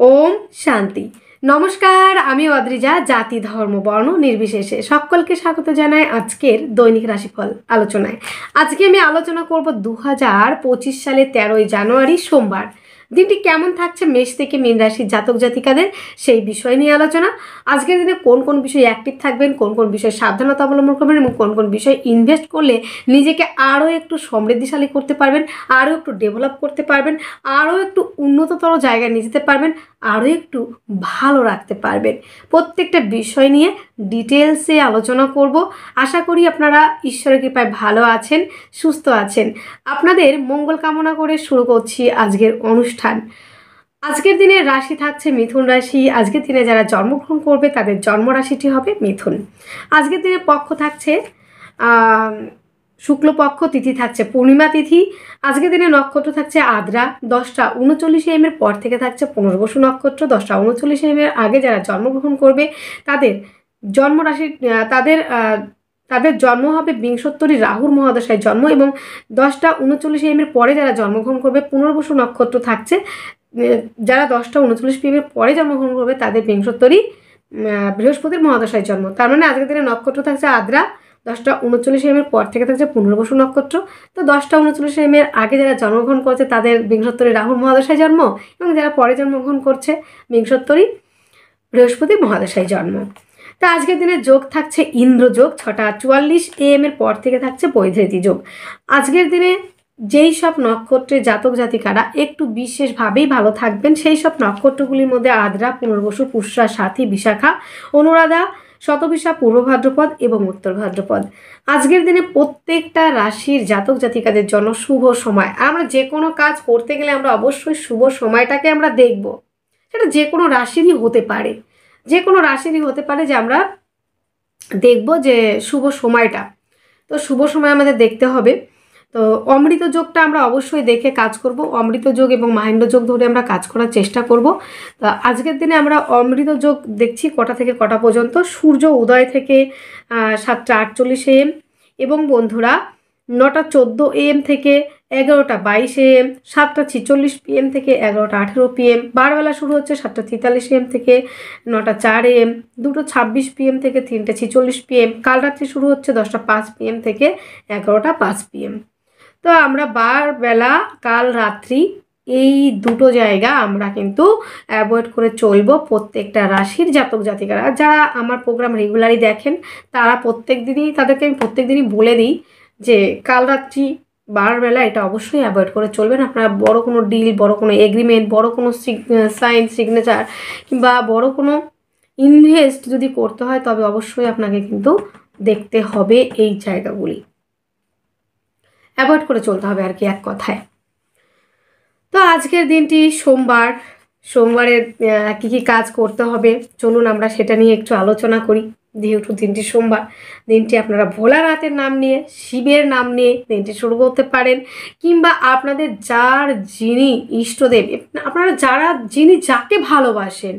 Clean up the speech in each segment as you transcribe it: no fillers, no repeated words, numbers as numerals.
ওম শান্তি। নমস্কার, আমি অদ্রিজা। জাতি ধর্ম বর্ণ নির্বিশেষে সকলকে স্বাগত জানাই আজকের দৈনিক রাশিফল আলোচনায়। আজকে আমি আলোচনা করব 2025 সালের 13ই জানুয়ারি সোমবার দিনটি কেমন থাকছে মেষ থেকে মীন রাশির জাতক জাতিকাদের, সেই বিষয় নিয়ে আলোচনা। আজকের দিনে কোন কোন বিষয়ে অ্যাক্টিভ থাকবেন, কোন কোন বিষয়ে সাবধানতা অবলম্বন করবেন এবং কোন কোন বিষয়ে ইনভেস্ট করলে নিজেকে আরও একটু সমৃদ্ধিশালী করতে পারবেন, আরও একটু ডেভেলপ করতে পারবেন, আরও একটু উন্নততর জায়গায় নিয়ে যেতে পারবেন, আরও একটু ভালো রাখতে পারবেন, প্রত্যেকটা বিষয় নিয়ে ডিটেলসে আলোচনা করব। আশা করি আপনারা ঈশ্বরের কৃপায় ভালো আছেন, সুস্থ আছেন। আপনাদের মঙ্গল কামনা করে শুরু করছি আজকের অনুষ্ঠান। আজকের দিনে রাশি থাকছে মিথুন রাশি। আজকের দিনে যারা জন্মগ্রহণ করবে তাদের জন্ম রাশিটি হবে মিথুন। আজকের দিনে পক্ষ থাকছে শুক্লপক্ষ, তিথি থাকছে পূর্ণিমা তিথি। আজকের দিনে নক্ষত্র থাকছে আদ্রা, 10:39 AM পর থেকে থাকছে পুনর্বসু নক্ষত্র। 10:39 AM আগে যারা জন্মগ্রহণ করবে তাদের জন্মরাশি তাদের জন্ম হবে বিংশোত্তরী রাহুর মহাদশায় জন্ম, এবং 10:39 AM পরে যারা জন্মগ্রহণ করবে পুনর্বসু নক্ষত্র থাকছে। যারা 10:39 PM পরে জন্মগ্রহণ করবে তাদের বিংশোত্তরী বৃহস্পতির মহাদশায় জন্ম। তার মানে আজকের দিনে নক্ষত্র থাকছে আদ্রা, 10:39 AM পর থেকে থাকছে পুনর্বসু নক্ষত্র। তো 10:39 AM আগে যারা জন্মগ্রহণ করছে তাদের বিংশোত্তরী রাহুর মহাদশায় জন্ম, এবং যারা পরে জন্মগ্রহণ করছে বিংশোত্তরী বৃহস্পতি মহাদশায় জন্ম। তা আজকের দিনে যোগ থাকছে ইন্দ্রযোগ, 6:44 AM পর থেকে থাকছে বৈধৃতি যোগ। আজকের দিনে যেই সব নক্ষত্রের জাতক জাতিকারা একটু বিশেষভাবেই ভালো থাকবেন সেই সব নক্ষত্রগুলির মধ্যে আদ্রা, পুনর্বসু, পুষ্যা, সাথী, বিশাখা, অনুরাধা, শতবিশা, পূর্ব ভাদ্রপদ এবং উত্তর ভাদ্রপদ। আজকের দিনে প্রত্যেকটা রাশির জাতক জাতিকাদের জন্য শুভ সময়। আমরা যে কোনো কাজ করতে গেলে আমরা অবশ্যই শুভ সময়টাকে আমরা দেখব। সেটা যে কোনো রাশিরই হতে পারে, যে কোনো রাশিরই হতে পারে যে আমরা দেখব যে শুভ সময়টা। তো শুভ সময় আমাদের দেখতে হবে। তো অমৃত যোগটা আমরা অবশ্যই দেখে কাজ করব। অমৃত যোগ এবং মাহেন্দ্র যোগ ধরে আমরা কাজ করার চেষ্টা করব। তো আজকের দিনে আমরা অমৃত যোগ দেখছি কটা থেকে কটা পর্যন্ত, সূর্য উদয় থেকে 7:48 AM, এবং বন্ধুরা 9:14 AM থেকে 11:22 AM, 7:46 PM থেকে 11:18 PM। বারবেলা শুরু হচ্ছে 7:43 AM থেকে 9:04 AM, 2:26 PM থেকে 3:46 PM। কাল রাত্রি শুরু হচ্ছে 10:05 PM থেকে 11:05 PM। তো আমরা বারবেলা, কাল রাত্রি, এই দুটো জায়গা আমরা কিন্তু অ্যাভয়েড করে চলবো। প্রত্যেকটা রাশির জাতক জাতিকারা যারা আমার প্রোগ্রাম রেগুলারই দেখেন তারা তাদেরকে আমি প্রত্যেক দিনই বলে দিই যে কাল রাত্রি বারবেলা এটা অবশ্যই অ্যাভয়েড করে চলবেন। আপনারা বড় কোনো ডিল, বড় কোনো এগ্রিমেন্ট, বড় কোনো সাইন সিগনেচার কিংবা বড় কোনো ইনভেস্ট যদি করতে হয় তবে অবশ্যই আপনাকে কিন্তু দেখতে হবে এই জায়গাগুলি, অ্যাভয়েড করে চলতে হবে আর কি, এক কথায়। তো আজকের দিনটি সোমবারের কী কী কাজ করতে হবে চলুন আমরা সেটা নিয়ে একটু আলোচনা করি। যেহেতু দিনটি সোমবার, দিনটি আপনারা ভোলানাথের নাম নিয়ে, শিবের নাম নিয়ে দিনটি শুরু করতে পারেন, কিংবা আপনাদের যিনি ইষ্টদেব, আপনারা যাকে ভালোবাসেন,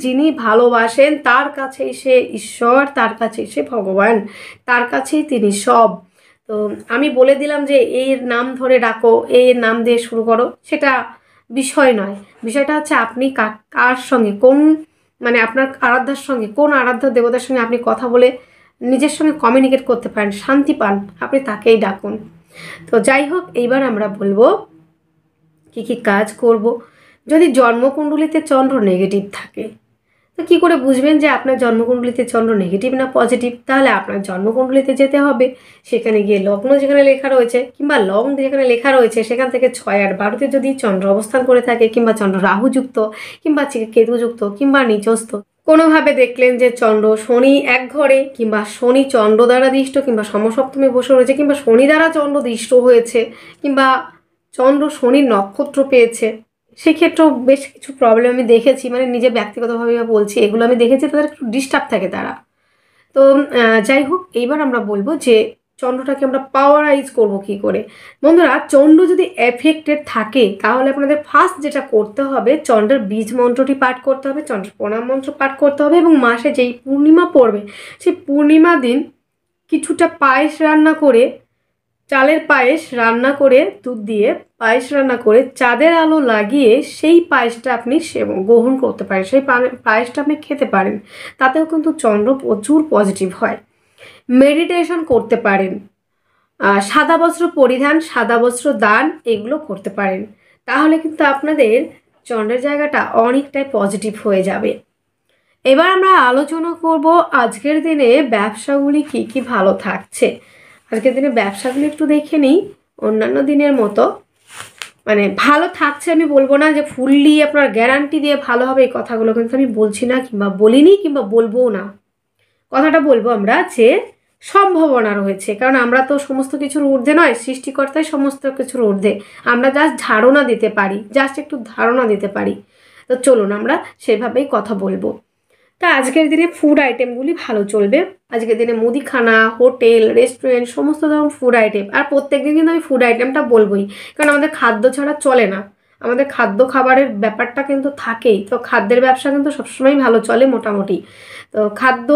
যিনি ভালোবাসেন তার কাছেই সে ঈশ্বর, তার কাছেই সে ভগবান, তার কাছেই তিনি সব। তো আমি বলে দিলাম যে এর নাম ধরে ডাকো, এর নাম দিয়ে শুরু করো, সেটা বিষয় নয়। বিষয়টা হচ্ছে আপনি কার সঙ্গে, আপনার আরাধ্যার সঙ্গে, কোন আরাধ্য দেবতার সঙ্গে আপনি কথা বলে নিজের সঙ্গে কমিউনিকেট করতে পারেন, শান্তি পান, আপনি তাকেই ডাকুন। তো যাই হোক, এইবার আমরা বলবো কী কী কাজ করব। যদি জন্মকুণ্ডলিতে চন্দ্র নেগেটিভ থাকে, তো কী করে বুঝবেন যে আপনার জন্মকুণ্ডলিতে চন্দ্র নেগেটিভ না পজিটিভ? তাহলে আপনার জন্মকুণ্ডলিতে যেতে হবে, সেখানে গিয়ে লগ্ন যেখানে লেখা রয়েছে কিংবা লগ্ন যেখানে লেখা রয়েছে সেখান থেকে 6 আর 12তে যদি চন্দ্র অবস্থান করে থাকে, কিংবা চন্দ্র রাহুযুক্ত, কিংবা কেতুযুক্ত, কিংবা নিচস্থ, কোনোভাবে দেখলেন যে চন্দ্র শনি এক ঘরে, কিংবা শনি চন্দ্র দ্বারা দৃষ্ট, কিংবা সমসপ্তমে বসে রয়েছে, কিংবা শনি দ্বারা চন্দ্র দৃষ্ট হয়েছে, কিংবা চন্দ্র শনির নক্ষত্র পেয়েছে, সেক্ষেত্রেও বেশ কিছু প্রবলেম আমি দেখেছি, নিজে ব্যক্তিগতভাবে বলছি, এগুলো আমি দেখেছি, তাদের একটু ডিস্টার্ব থাকে তারা। তো যাই হোক, এইবার আমরা বলবো যে চন্দ্রটাকে আমরা পাওয়ারাইজ করব কী করে। বন্ধুরা, চন্দ্র যদি এফেক্টেড থাকে তাহলে আপনাদের ফার্স্ট যেটা করতে হবে, চন্দ্রের বীজ মন্ত্রটি পাঠ করতে হবে, চন্দ্রের প্রণাম মন্ত্র পাঠ করতে হবে, এবং মাসে যেই পূর্ণিমা পড়বে সেই পূর্ণিমা দিন কিছুটা পায়েস রান্না করে, চালের পায়েস রান্না করে দুধ দিয়ে পায়েস রান্না করে চাঁদের আলো লাগিয়ে সেই পায়েসটা আপনি গ্রহণ করতে পারেন, সেই পায়েসটা আপনি খেতে পারেন, তাতেও কিন্তু চন্দ্র প্রচুর পজিটিভ হয়। মেডিটেশন করতে পারেন, সাদা বস্ত্র পরিধান, সাদা বস্ত্র দান, এগুলো করতে পারেন, তাহলে কিন্তু আপনাদের চন্দ্রের জায়গাটা অনেকটাই পজিটিভ হয়ে যাবে। এবার আমরা আলোচনা করব আজকের দিনে ব্যবসাগুলি কি কি ভালো থাকছে। আজকের দিনে ব্যবসাগুলি একটু দেখে নিই। অন্যান্য দিনের মতো মানে ভালো থাকছে আমি বলবো না যে ফুললি আপনার গ্যারান্টি দিয়ে ভালো হবে, এই কথাগুলো কিন্তু আমি বলছি না, কিংবা বলিনি, কিংবা বলবোও না। কথাটা বলবো আমরা যে সম্ভাবনা রয়েছে, কারণ আমরা তো সমস্ত কিছুর ঊর্ধ্বে নয়, সৃষ্টিকর্তাই সমস্ত কিছুর ঊর্ধ্বে। আমরা জাস্ট ধারণা দিতে পারি, জাস্ট একটু ধারণা দিতে পারি। তো চলুন আমরা সেভাবেই কথা বলবো। তা আজকের দিনে ফুড আইটেমগুলি ভালো চলবে। আজকের দিনে মুদিখানা, হোটেল, রেস্টুরেন্ট, সমস্ত ধরনের ফুড আইটেম, আর প্রত্যেক দিন কিন্তু আমি ফুড আইটেমটা বলবোই, কারণ আমাদের খাদ্য ছাড়া চলে না, আমাদের খাদ্য খাবারের ব্যাপারটা কিন্তু থাকেই। তো খাদ্যের ব্যবসা কিন্তু সবসময় ভালো চলে মোটামুটি। তো খাদ্য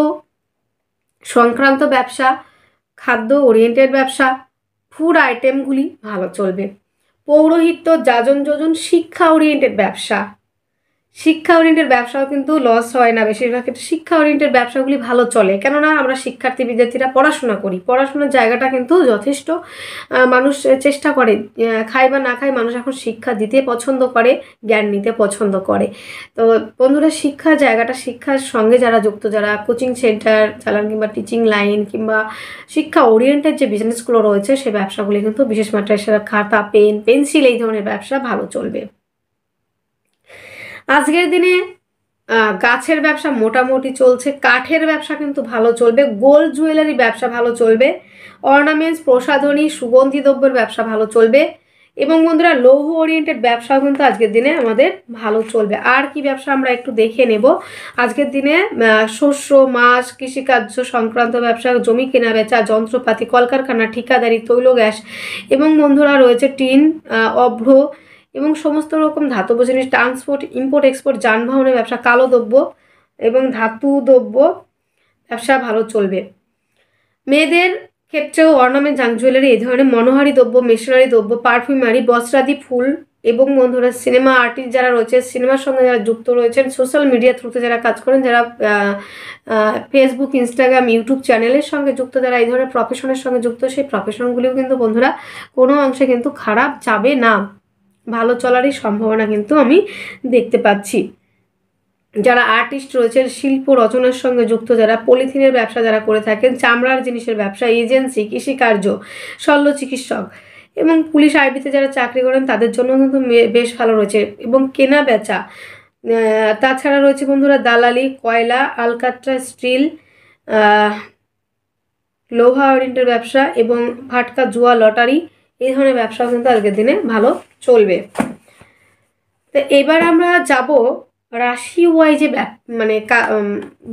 সংক্রান্ত ব্যবসা, খাদ্য ওরিয়েন্টেড ব্যবসা, ফুড আইটেমগুলি ভালো চলবে। পৌরোহিত্য, যাজন যোজন, শিক্ষা ওরিয়েন্টেড ব্যবসা, শিক্ষা ওরিয়েন্টেড ব্যবসাও কিন্তু লস হয় না, বেশিরভাগ ক্ষেত্রে শিক্ষা ওরিয়েন্টেড ব্যবসাগুলি ভালো চলে। কেননা আমরা শিক্ষার্থী বিদ্যার্থীরা পড়াশোনা করি, পড়াশোনার জায়গাটা কিন্তু যথেষ্ট মানুষ চেষ্টা করে, খায় বা না খায়, মানুষ এখন শিক্ষা দিতে পছন্দ করে, জ্ঞান নিতে পছন্দ করে। তো বন্ধুরা, শিক্ষা জায়গাটা, শিক্ষার সঙ্গে যারা যুক্ত, যারা কোচিং সেন্টার চালান কিংবা টিচিং লাইন কিংবা শিক্ষা ওরিয়েন্টেড যে বিজনেসগুলো রয়েছে, সেই ব্যবসাগুলি কিন্তু বিশেষ মাত্রায় সেটা খাতা, পেন, পেন্সিল, এই ধরনের ব্যবসা ভালো চলবে। আজকের দিনে গাছের ব্যবসা মোটামুটি চলছে, কাঠের ব্যবসা কিন্তু ভালো চলবে, গোল্ড জুয়েলারি ব্যবসা ভালো চলবে, অর্নামেন্টস, প্রসাধনী, সুগন্ধি দ্রব্যের ব্যবসা ভালো চলবে, এবং বন্ধুরা লৌহ ওরিয়েন্টেড ব্যবসাও কিন্তু আজকের দিনে আমাদের ভালো চলবে। আর কি ব্যবসা আমরা একটু দেখে নেব আজকের দিনে। শস্য, মাছ, কৃষিকার্য সংক্রান্ত ব্যবসা, জমি কেনা বেচা, যন্ত্রপাতি, কলকারখানা, ঠিকাদারি, তৈল গ্যাস, এবং বন্ধুরা রয়েছে টিন, অভ্র এবং সমস্ত রকম ধাতব জিনিস, ট্রান্সপোর্ট, ইম্পোর্ট এক্সপোর্ট, যানবাহনের ব্যবসা, কালো দ্রব্য এবং ধাতু দ্রব্য ব্যবসা ভালো চলবে। মেয়েদের ক্ষেত্রেও অর্নামেন্ট, জাঙ্ক জুয়েলারি, এই ধরনের মনোহারি দ্রব্য, মেশিনারি দ্রব্য, পারফিউমারি, বস্ত্রাদি, ফুল, এবং বন্ধুরা সিনেমা আর্টিস্ট যারা রয়েছে, সিনেমার সঙ্গে যারা যুক্ত রয়েছেন, সোশ্যাল মিডিয়া থ্রুতে যারা কাজ করেন, যারা ফেসবুক, ইনস্টাগ্রাম, ইউটিউব চ্যানেলের সঙ্গে যুক্ত, যারা এই ধরনের প্রফেশনের সঙ্গে যুক্ত, সেই প্রফেশনগুলিও কিন্তু বন্ধুরা কোনো অংশে কিন্তু খারাপ যাবে না, ভালো চলারই সম্ভাবনা কিন্তু আমি দেখতে পাচ্ছি। যারা আর্টিস্ট রয়েছেন, শিল্প রচনার সঙ্গে যুক্ত, যারা পলিথিনের ব্যবসা যারা করে থাকেন, চামড়ার জিনিসের ব্যবসা, এজেন্সি, কৃষিকার্য, শল্য চিকিৎসক এবং পুলিশ আইবিতে যারা চাকরি করেন, তাদের জন্য কিন্তু বেশ ভালো রয়েছে, এবং কেনা বেচা। তাছাড়া রয়েছে বন্ধুরা দালালি, কয়লা, আলকাট্রা, স্টিল, লোহা ওরিয়েন্টেড ব্যবসা, এবং ফাটকা, জুয়া, লটারি, এই ধরনের ব্যবসাও কিন্তু আজকের দিনে ভালো চলবে। তো এবার আমরা যাব রাশি ওয়াইজে মানে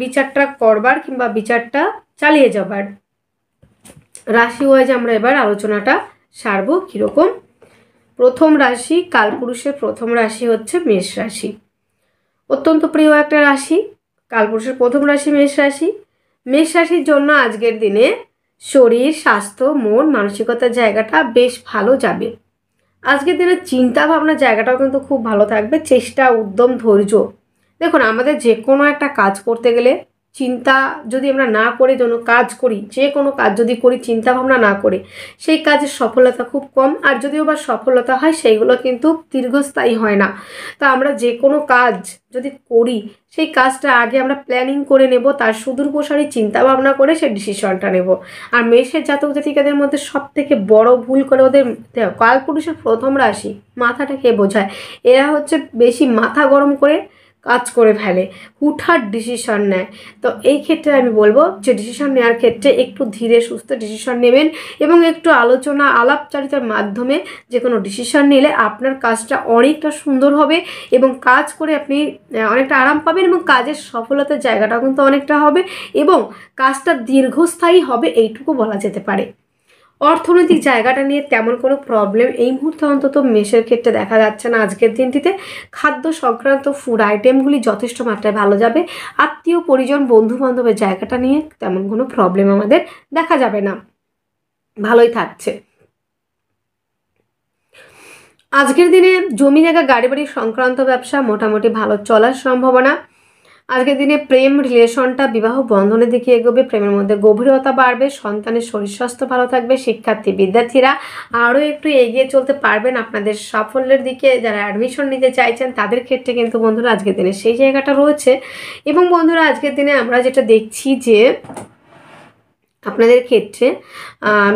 বিচারটা করবার কিংবা বিচারটা চালিয়ে যাবার। রাশি ওয়াইজ আমরা এবার আলোচনাটা সারবো কীরকম। প্রথম রাশি, কালপুরুষের প্রথম রাশি হচ্ছে মেষ রাশি। অত্যন্ত প্রিয় একটা রাশি, কালপুরুষের প্রথম রাশি মেষ রাশি। মেষ রাশির জন্য আজকের দিনে শরীর, স্বাস্থ্য, মন, মানসিকতার জায়গাটা বেশ ভালো যাবে। আজকের দিনে চিন্তা ভাবনার জায়গাটাও কিন্তু খুব ভালো থাকবে, চেষ্টা, উদ্যম, ধৈর্য। দেখুন, আমাদের যে কোনো একটা কাজ করতে গেলে চিন্তা যদি আমরা না করে কোনো কাজ করি, যে কোনো কাজ যদি করি চিন্তা ভাবনা না করে, সেই কাজের সফলতা খুব কম, আর যদিও বা সফলতা হয় সেইগুলো কিন্তু দীর্ঘস্থায়ী হয় না। তা আমরা যে কোনো কাজ যদি করি, সেই কাজটা আগে আমরা প্ল্যানিং করে নেব, তার সুদূরপ্রসারী চিন্তা ভাবনা করে সেই ডিসিশনটা নেব। আর মেষের জাতক জাতিকাদের মধ্যে সব থেকে বড় ভুল করে ওদের কালপুরুষের প্রথম রাশি, মাথাটা খেয়ে বোঝায়, এরা হচ্ছে বেশি মাথা গরম করে কাজ করে ফেলে, হুটহাট ডিসিশন নেয়। তো এই ক্ষেত্রে আমি বলবো যে ডিসিশন নেওয়ার ক্ষেত্রে একটু ধীরে সুস্থে ডিসিশন নেবেন, এবং একটু আলোচনা আলাপচারিতার মাধ্যমে যে কোনো ডিসিশন নিলে আপনার কাজটা অনেকটা সুন্দর হবে, এবং কাজ করে আপনি অনেকটা আরাম পাবেন, এবং কাজের সফলতার জায়গাটাও কিন্তু অনেকটা হবে, এবং কাজটা দীর্ঘস্থায়ী হবে, এইটুকু বলা যেতে পারে। অর্থনৈতিক জায়গাটা নিয়ে তেমন কোনো প্রবলেম এই মুহূর্তে অন্তত মেষের ক্ষেত্রে দেখা যাচ্ছে না আজকের দিনটিতে। খাদ্য সংক্রান্ত ফুড আইটেমগুলি যথেষ্ট মাত্রায় ভালো যাবে। আত্মীয় পরিজন, বন্ধু বান্ধবের জায়গাটা নিয়ে তেমন কোনো প্রবলেম আমাদের দেখা যাবে না, ভালোই থাকছে। আজকের দিনে জমি জায়গা গাড়ি বাড়ি সংক্রান্ত ব্যবসা মোটামুটি ভালো চলার সম্ভাবনা। আজকের দিনে প্রেম রিলেশনটা বিবাহ বন্ধনের দিকে এগোবে, প্রেমের মধ্যে গভীরতা বাড়বে, সন্তানের শরীর স্বাস্থ্য ভালো থাকবে, শিক্ষার্থী বিদ্যার্থীরা আরও একটু এগিয়ে চলতে পারবেন আপনাদের সাফল্যের দিকে। যারা অ্যাডমিশন নিতে চাইছেন তাদের ক্ষেত্রে কিন্তু বন্ধুরা আজকের দিনে সেই জায়গাটা রয়েছে। এবং বন্ধুরা আজকের দিনে আমরা যেটা দেখছি যে আপনাদের ক্ষেত্রে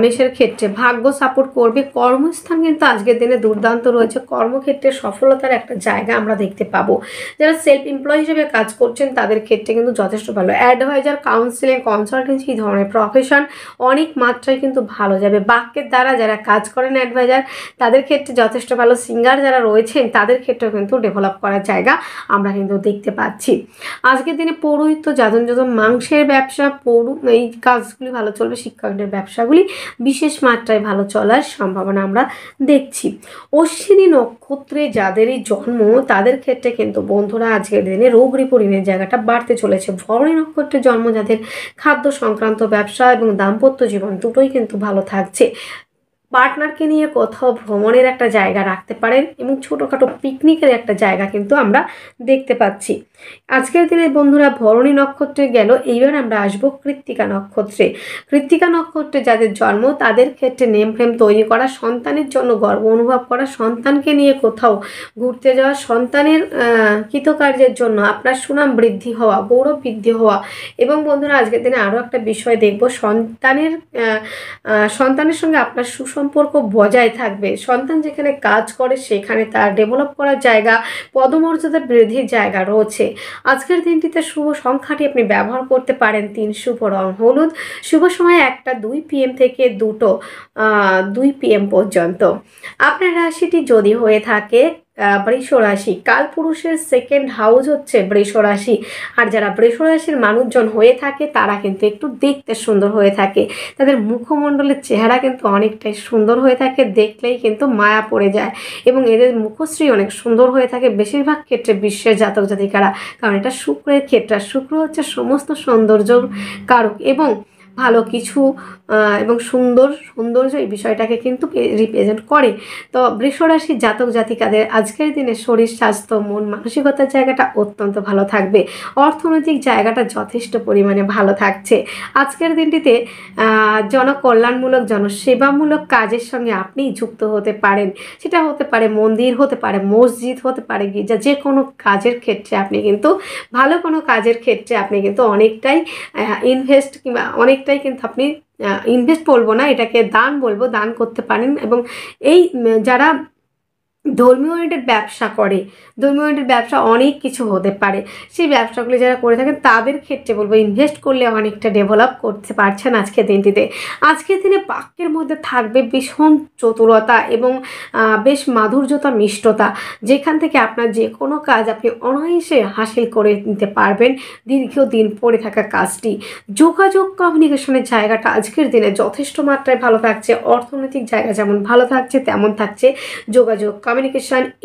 মেষের ক্ষেত্রে ভাগ্য সাপোর্ট করবে, কর্মস্থান কিন্তু আজকের দিনে দুর্দান্ত রয়েছে, কর্মক্ষেত্রে সফলতার একটা জায়গা আমরা দেখতে পাবো। যারা সেলফ এমপ্লয় হিসেবে কাজ করছেন তাদের ক্ষেত্রে কিন্তু যথেষ্ট ভালো। অ্যাডভাইজার, কাউন্সিলিং, কনসালটেন্সি এই ধরনের প্রফেশন অনেক মাত্রায় কিন্তু ভালো যাবে। বাক্যের দ্বারা যারা কাজ করেন অ্যাডভাইজার তাদের ক্ষেত্রে যথেষ্ট ভালো। সিঙ্গার যারা রয়েছেন তাদের ক্ষেত্রেও কিন্তু ডেভেলপ করার জায়গা আমরা কিন্তু দেখতে পাচ্ছি। আজকের দিনে পৌরোহিত্য, যাজন মাংসের ব্যবসা, এই কাজগুলি ভালো চলবে। শিক্ষকদের ব্যবসাগুলি বিশেষ মাত্রায় ভালো চলার সম্ভাবনা আমরা দেখছি। অশ্বিনী নক্ষত্রে যাদেরই জন্ম তাদের ক্ষেত্রে কিন্তু বন্ধুরা আজকের দিনে রোগ রিপোর্টিংয়ের জায়গাটা বাড়তে চলেছে। ভরণী নক্ষত্রে জন্ম যাদের খাদ্য সংক্রান্ত ব্যবসা এবং দাম্পত্য জীবন দুটোই কিন্তু ভালো থাকছে। পার্টনারকে নিয়ে কোথাও ভ্রমণের একটা জায়গা রাখতে পারেন এবং ছোটোখাটো পিকনিকের একটা জায়গা কিন্তু আমরা দেখতে পাচ্ছি। আজকের দিনে বন্ধুরা ভরণী নক্ষত্রে গেল, এইবার আমরা আসবো কৃত্তিকা নক্ষত্রে। কৃত্তিকা নক্ষত্রে যাদের জন্ম তাদের ক্ষেত্রে নেম ফ্রেম তৈরি করা, সন্তানের জন্য গর্ব অনুভব করা, সন্তানকে নিয়ে কোথাও ঘুরতে যাওয়া, সন্তানের কৃতকার্যের জন্য আপনার সুনাম বৃদ্ধি হওয়া, গৌরব বৃদ্ধি হওয়া। এবং বন্ধুরা আজকের দিনে আরও একটা বিষয় দেখব, সন্তানের সঙ্গে আপনার সুসম্পর্ক বজায় থাকবে। সন্তান যেখানে কাজ করে সেখানে তার ডেভেলপ করার জায়গা, পদমর্যাদা বৃদ্ধির জায়গা রয়েছে। আজকের দিনটিতে শুভ সংখ্যাটি আপনি ব্যবহার করতে পারেন 3, শুভ রং হলুদ, শুভ সময় 1টা 2 PM থেকে 2 PM পর্যন্ত। আপনার রাশিটি যদি হয়ে থাকে বৃষ রাশি, কালপুরুষের সেকেন্ড হাউস হচ্ছে বৃষ রাশি। আর যারা বৃষ রাশির মানুষজন হয়ে থাকে তারা কিন্তু একটু দেখতে সুন্দর হয়ে থাকে, তাদের মুখমণ্ডলের চেহারা কিন্তু অনেকটাই সুন্দর হয়ে থাকে, দেখলেই কিন্তু মায়া পড়ে যায় এবং এদের মুখশ্রী অনেক সুন্দর হয়ে থাকে বেশিরভাগ ক্ষেত্রে বিশ্বের জাতক জাতিকারা। কারণ এটা শুক্রের ক্ষেত্রে, শুক্র হচ্ছে সমস্ত সৌন্দর্য কারক এবং ভালো কিছু এবং সৌন্দর্য এই বিষয়টাকে কিন্তু রিপ্রেজেন্ট করে। তো বৃষরাশির জাতক জাতিকাদের আজকের দিনে শরীর স্বাস্থ্য মন মানসিকতার জায়গাটা অত্যন্ত ভালো থাকবে, অর্থনৈতিক জায়গাটা যথেষ্ট পরিমাণে ভালো থাকছে। আজকের দিনটিতে জনকল্যাণমূলক জনসেবামূলক কাজের সঙ্গে আপনি যুক্ত হতে পারেন। সেটা হতে পারে মন্দির, হতে পারে মসজিদ, হতে পারে গির্জা, যে কোনো কাজের ক্ষেত্রে আপনি কিন্তু ভালো কোনো কাজের ক্ষেত্রে আপনি কিন্তু অনেকটাই ইনভেস্ট কিংবা অনেকটাই কিন্তু আপনি ইনভেস্ট বলবো না, এটাকে দান বলবো, দান করতে পারেন। এবং এই যারা ধর্মীয় ওরিয়েন্টেড ব্যবসা করে, ধর্মীয় ওরিয়েন্টেড ব্যবসা অনেক কিছু হতে পারে, সেই ব্যবসাগুলি যারা করে থাকেন তাদের ক্ষেত্রে বলবো ইনভেস্ট করলে অনেকটা ডেভেলপ করতে পারছেন আজকের দিনটিতে। আজকের দিনে বাক্যের মধ্যে থাকবে ভীষণ চতুরতা এবং বেশ মাধুর্যতা, মিষ্টতা, যেখান থেকে আপনার যে কোনো কাজ আপনি অনায়াসে হাসিল করে নিতে পারবেন দীর্ঘদিন পড়ে থাকা কাজটি। যোগাযোগ কমিউনিকেশনের জায়গাটা আজকের দিনে যথেষ্ট মাত্রায় ভালো থাকছে, অর্থনৈতিক জায়গা যেমন ভালো থাকছে তেমন থাকছে যোগাযোগ কমিউনিকেশন।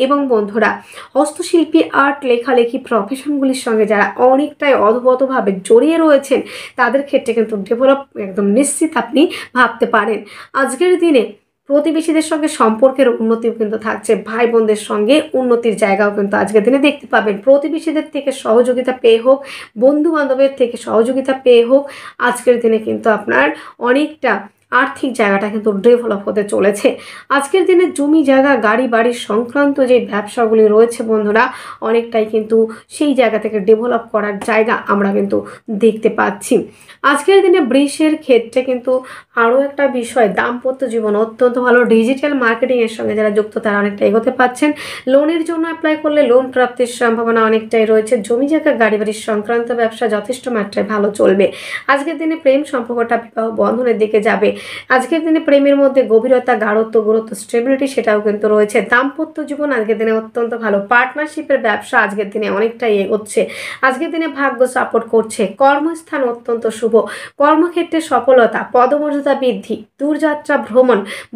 এবং বন্ধুরা হস্তশিল্পী, আর্ট, লেখালেখি প্রফেশনগুলির সঙ্গে যারা অনেকটাই অদ্ভুতভাবে জড়িয়ে রয়েছেন তাদের ক্ষেত্রে কিন্তু ডেভেলপ একদম নিশ্চিত আপনি ভাবতে পারেন। আজকের দিনে প্রতিবেশীদের সঙ্গে সম্পর্কের উন্নতিও কিন্তু থাকছে, ভাই বোনদের সঙ্গে উন্নতির জায়গাও কিন্তু আজকের দিনে দেখতে পাবেন। প্রতিবেশীদের থেকে সহযোগিতা পেয়ে হোক, বন্ধু বান্ধবের থেকে সহযোগিতা পেয়ে হোক, আজকের দিনে কিন্তু আপনার অনেকটা আর্থিক জায়গাটা কিন্তু ডেভেলপ হতে চলেছে। আজকের দিনে জমি জায়গা গাড়ি বাড়ি সংক্রান্ত যে ব্যবসাগুলি রয়েছে বন্ধুরা অনেকটাই কিন্তু সেই জায়গা থেকে ডেভেলপ করার জায়গা আমরা কিন্তু দেখতে পাচ্ছি। আজকের দিনে বৃষের ক্ষেত্রে কিন্তু আরও একটা বিষয়, দাম্পত্য জীবন অত্যন্ত ভালো, ডিজিটাল মার্কেটিংয়ের সঙ্গে যারা যুক্ত তারা অনেকটা এগোতে পাচ্ছেন, লোনের জন্য অ্যাপ্লাই করলে লোন প্রাপ্তির সম্ভাবনা অনেকটাই রয়েছে, জমি জায়গা গাড়ি বাড়ির সংক্রান্ত ব্যবসা যথেষ্ট মাত্রায় ভালো চলবে। আজকের দিনে প্রেম সম্পর্কটা বিবাহ বন্ধনের দিকে যাবে। আজকের দিনে প্রেমের মধ্যে গভীরতা, গাঢ়ত্ব, গুরুত্ব, স্টেবিলিটি সেটাও কিন্তু রয়েছে। দাম্পত্য জীবন আজকের দিনে অত্যন্ত ভালো, পার্টনারশিপের ব্যবসা আজকের দিনে অনেকটাই এগোচ্ছে। আজকের দিনে ভাগ্য সাপোর্ট করছে, কর্মস্থান অত্যন্ত শুভ, কর্মক্ষেত্রে সফলতা, পদমর্যাদা বৃদ্ধি, দূরযাত্রা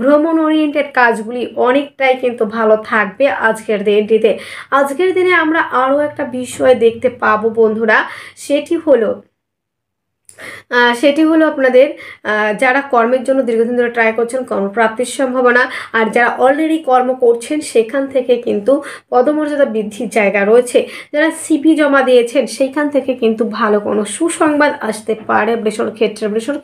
ভ্রমণ ওরিয়েন্টেড কাজগুলি অনেকটাই কিন্তু ভালো থাকবে আজকের দিনটিতে। আজকের দিনে আমরা আরও একটা বিষয় দেখতে পাবো বন্ধুরা, সেটি হলো সেটি হলো আপনাদের যারা কর্মের জন্য দীর্ঘদিন ধরে ট্রাই করছেন কর্মপ্রাপ্তির সম্ভাবনা, আর যারা অলরেডি কর্ম করছেন সেখান থেকে কিন্তু পদমর্যাদা বৃদ্ধির জায়গা রয়েছে। যারা সিভি জমা দিয়েছেন সেইখান থেকে কিন্তু ভালো কোনো সুসংবাদ আসতে পারে। বৃষর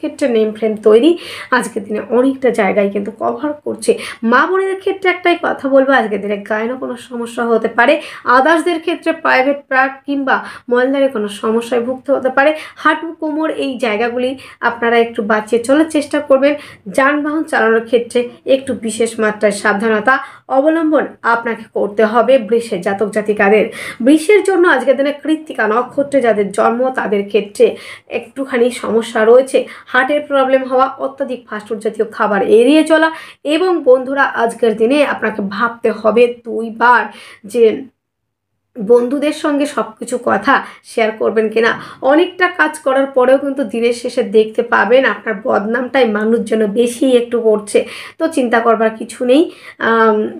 ক্ষেত্রে নেম ফ্রেম তৈরি আজকের দিনে অনেকটা জায়গায় কিন্তু কভার করছে। মা বোনেদের ক্ষেত্রে একটাই কথা বলবো, আজকের দিনে গায়েনও কোনো সমস্যা হতে পারে। আদার্সদের ক্ষেত্রে প্রাইভেট পার্ট কিংবা মলদারে কোনো সমস্যায় ভুগতে হতে পারে। হাঁটু কোমর এই জায়গাগুলি আপনারা একটু বাঁচিয়ে চলার চেষ্টা করবেন। যানবাহন চালানোর ক্ষেত্রে একটু বিশেষ মাত্রায় সাবধানতা অবলম্বন আপনাকে করতে হবে বৃষের জাতক জাতিকাদের। বৃষের জন্য আজকের দিনে কৃত্তিকা নক্ষত্রে যাদের জন্ম তাদের ক্ষেত্রে একটুখানি সমস্যা রয়েছে। হার্টের প্রবলেম হওয়া, অত্যাধিক ফাস্টফুড জাতীয় খাবার এড়িয়ে চলা, এবং বন্ধুরা আজকের দিনে আপনাকে ভাবতে হবে 2 বার যে বন্ধুদের সঙ্গে সব কিছু কথা শেয়ার করবেন কিনা। অনেকটা কাজ করার পরেও কিন্তু দিনের শেষে দেখতে পাবেন আপনার বদনামটাই মানুষ যেন বেশি একটু করছে। তো চিন্তা করবার কিছু নেই,